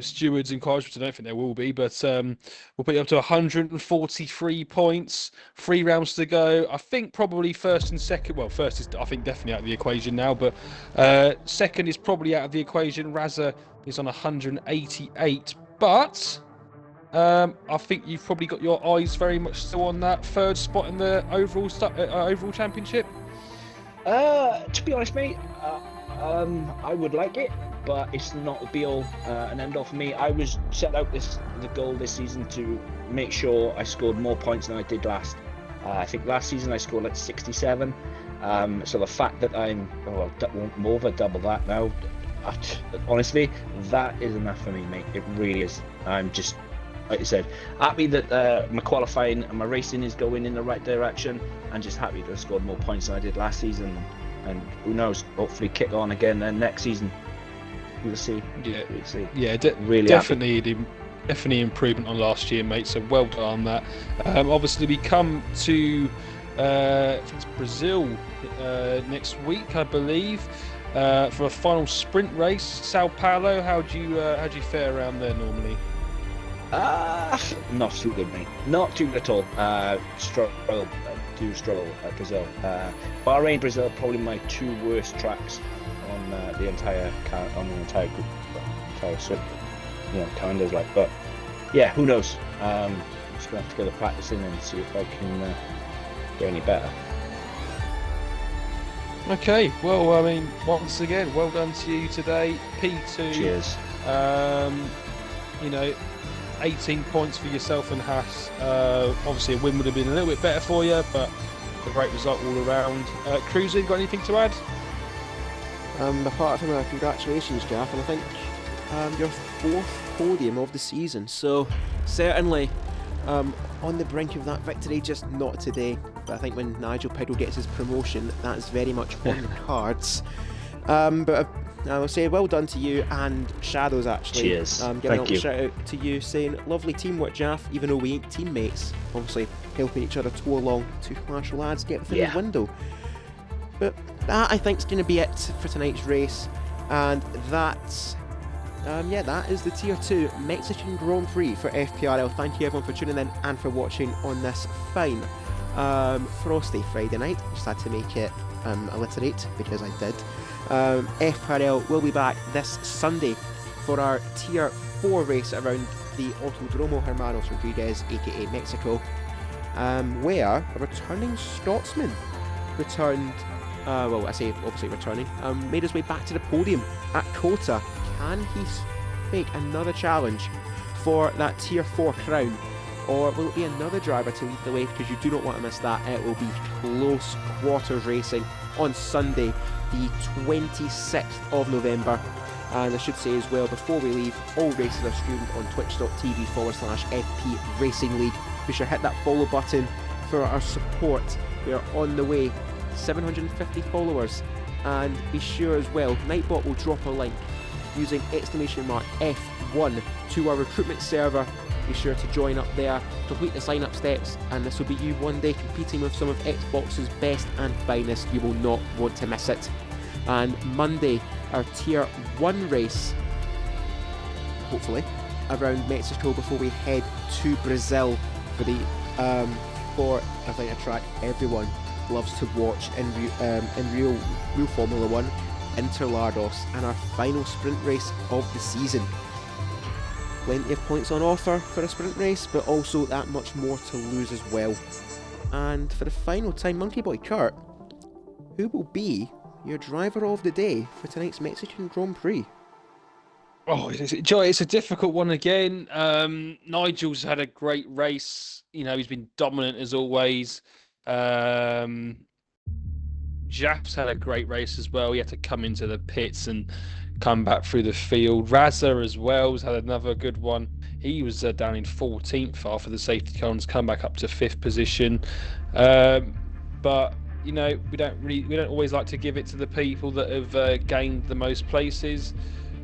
stewards and cars, which I don't think there will be, but we'll put you up to 143 points. 3 rounds to go. I think probably first and second. Well, first is I think definitely out of the equation now, but second is probably out of the equation. Raza is on 188. But I think you've probably got your eyes very much still on that third spot in the overall championship. To be honest, mate, I would like it, but it's not a be all and end all for me. I was set out the goal this season to make sure I scored more points than I did last. I think last season I scored like 67. So the fact that I'm more than double that now, honestly, that is enough for me, mate. It really is. I'm just, like I said, happy that my qualifying and my racing is going in the right direction. I'm just happy to have scored more points than I did last season, and who knows, hopefully kick on again next season. We'll see. Yeah, we'll see. Yeah, really definitely improvement on last year, mate. So well done on that. Obviously, we come to Brazil next week, I believe, for a final sprint race. Sao Paulo. How do you fare around there normally? Not too good, mate. Not too good at all. Struggle at Brazil. Bahrain, Brazil, probably my two worst tracks on the entire group, entire circuit. Calendars like. But yeah, who knows? I'm just gonna have to go to practicing and see if I can get any better. Okay, well, I mean, once again, well done to you today, P2. Cheers. 18 points for yourself and Haas. Obviously, a win would have been a little bit better for you, but a great result all around. Cruiser, got anything to add? Apart from congratulations, Gaff, and I think your fourth podium of the season. So certainly on the brink of that victory, just not today. But I think when Nigel Piddle gets his promotion, that's very much on the cards. But I will say well done to you and Shadows, actually. Cheers. Giving a shout out to you, saying lovely teamwork, Jaff, even though we ain't teammates. Obviously helping each other tow along to Clash Lads get within the window. But that, I think, is going to be it for tonight's race. And that's that is the Tier 2 Mexican Grand Prix for FPRL. Thank you everyone for tuning in and for watching on this fine frosty Friday night. Just had to make it alliterate because I did. FPRL will be back this Sunday for our Tier 4 race around the Autodromo Hermanos Rodriguez, aka Mexico, where a returning Scotsman returned, made his way back to the podium at Kota. Can he make another challenge for that Tier 4 crown, or will it be another driver to lead the way? Because you do not want to miss that. It will be close quarters racing on Sunday, the 26th of November. And I should say as well, before we leave, all races are streamed on twitch.tv/FP Racing League. Be sure to hit that follow button for our support. We are on the way, 750 followers. And be sure as well, Nightbot will drop a link using !F1 to our recruitment server. Be sure to join up there, complete the sign up steps, and this will be you one day competing with some of Xbox's best and finest. You will not want to miss it. And Monday, our Tier 1 race, hopefully, around Mexico before we head to Brazil for the I think a track everyone loves to watch in real Formula 1, Interlagos, and our final sprint race of the season. Plenty of points on offer for a sprint race, but also that much more to lose as well. And for the final time, Monkey Boy Kurt, who will be your driver of the day for tonight's Mexican Grand Prix? Oh, it's a difficult one again. Nigel's had a great race. He's been dominant as always. Jap's had a great race as well. He had to come into the pits and come back through the field. Raza as well has had another good one. He was down in 14th after the safety car and has come back up to 5th position. But we don't always like to give it to the people that have gained the most places.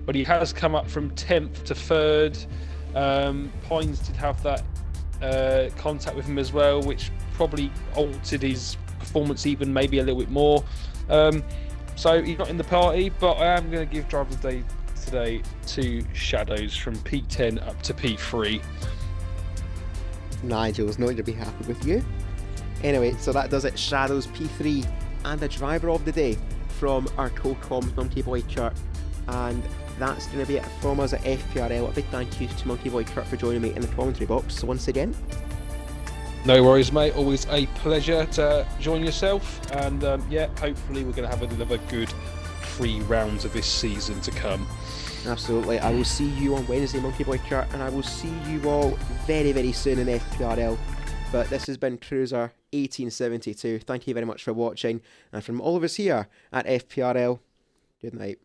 But he has come up from 10th to 3rd. Pines did have that contact with him as well, which probably altered his performance even maybe a little bit more. So he's not in the party, but I am going to give driver of the day today to Shadows from P10 up to P3. Nigel's not going to be happy with you. Anyway, so that does it. Shadows P3 and the driver of the day from our co-coms Monkey Boy Chart and that's going to be it from us at FPRL. A big thank you to Monkey Boy Kurt for joining me in the commentary box once again. No worries, mate. Always a pleasure to join yourself. And yeah, hopefully we're going to have another good 3 rounds of this season to come. Absolutely. I will see you on Wednesday, Monkey Boy Kurt, and I will see you all very, very soon in FPRL. But this has been Cruiser 1872. Thank you very much for watching. And from all of us here at FPRL, good night.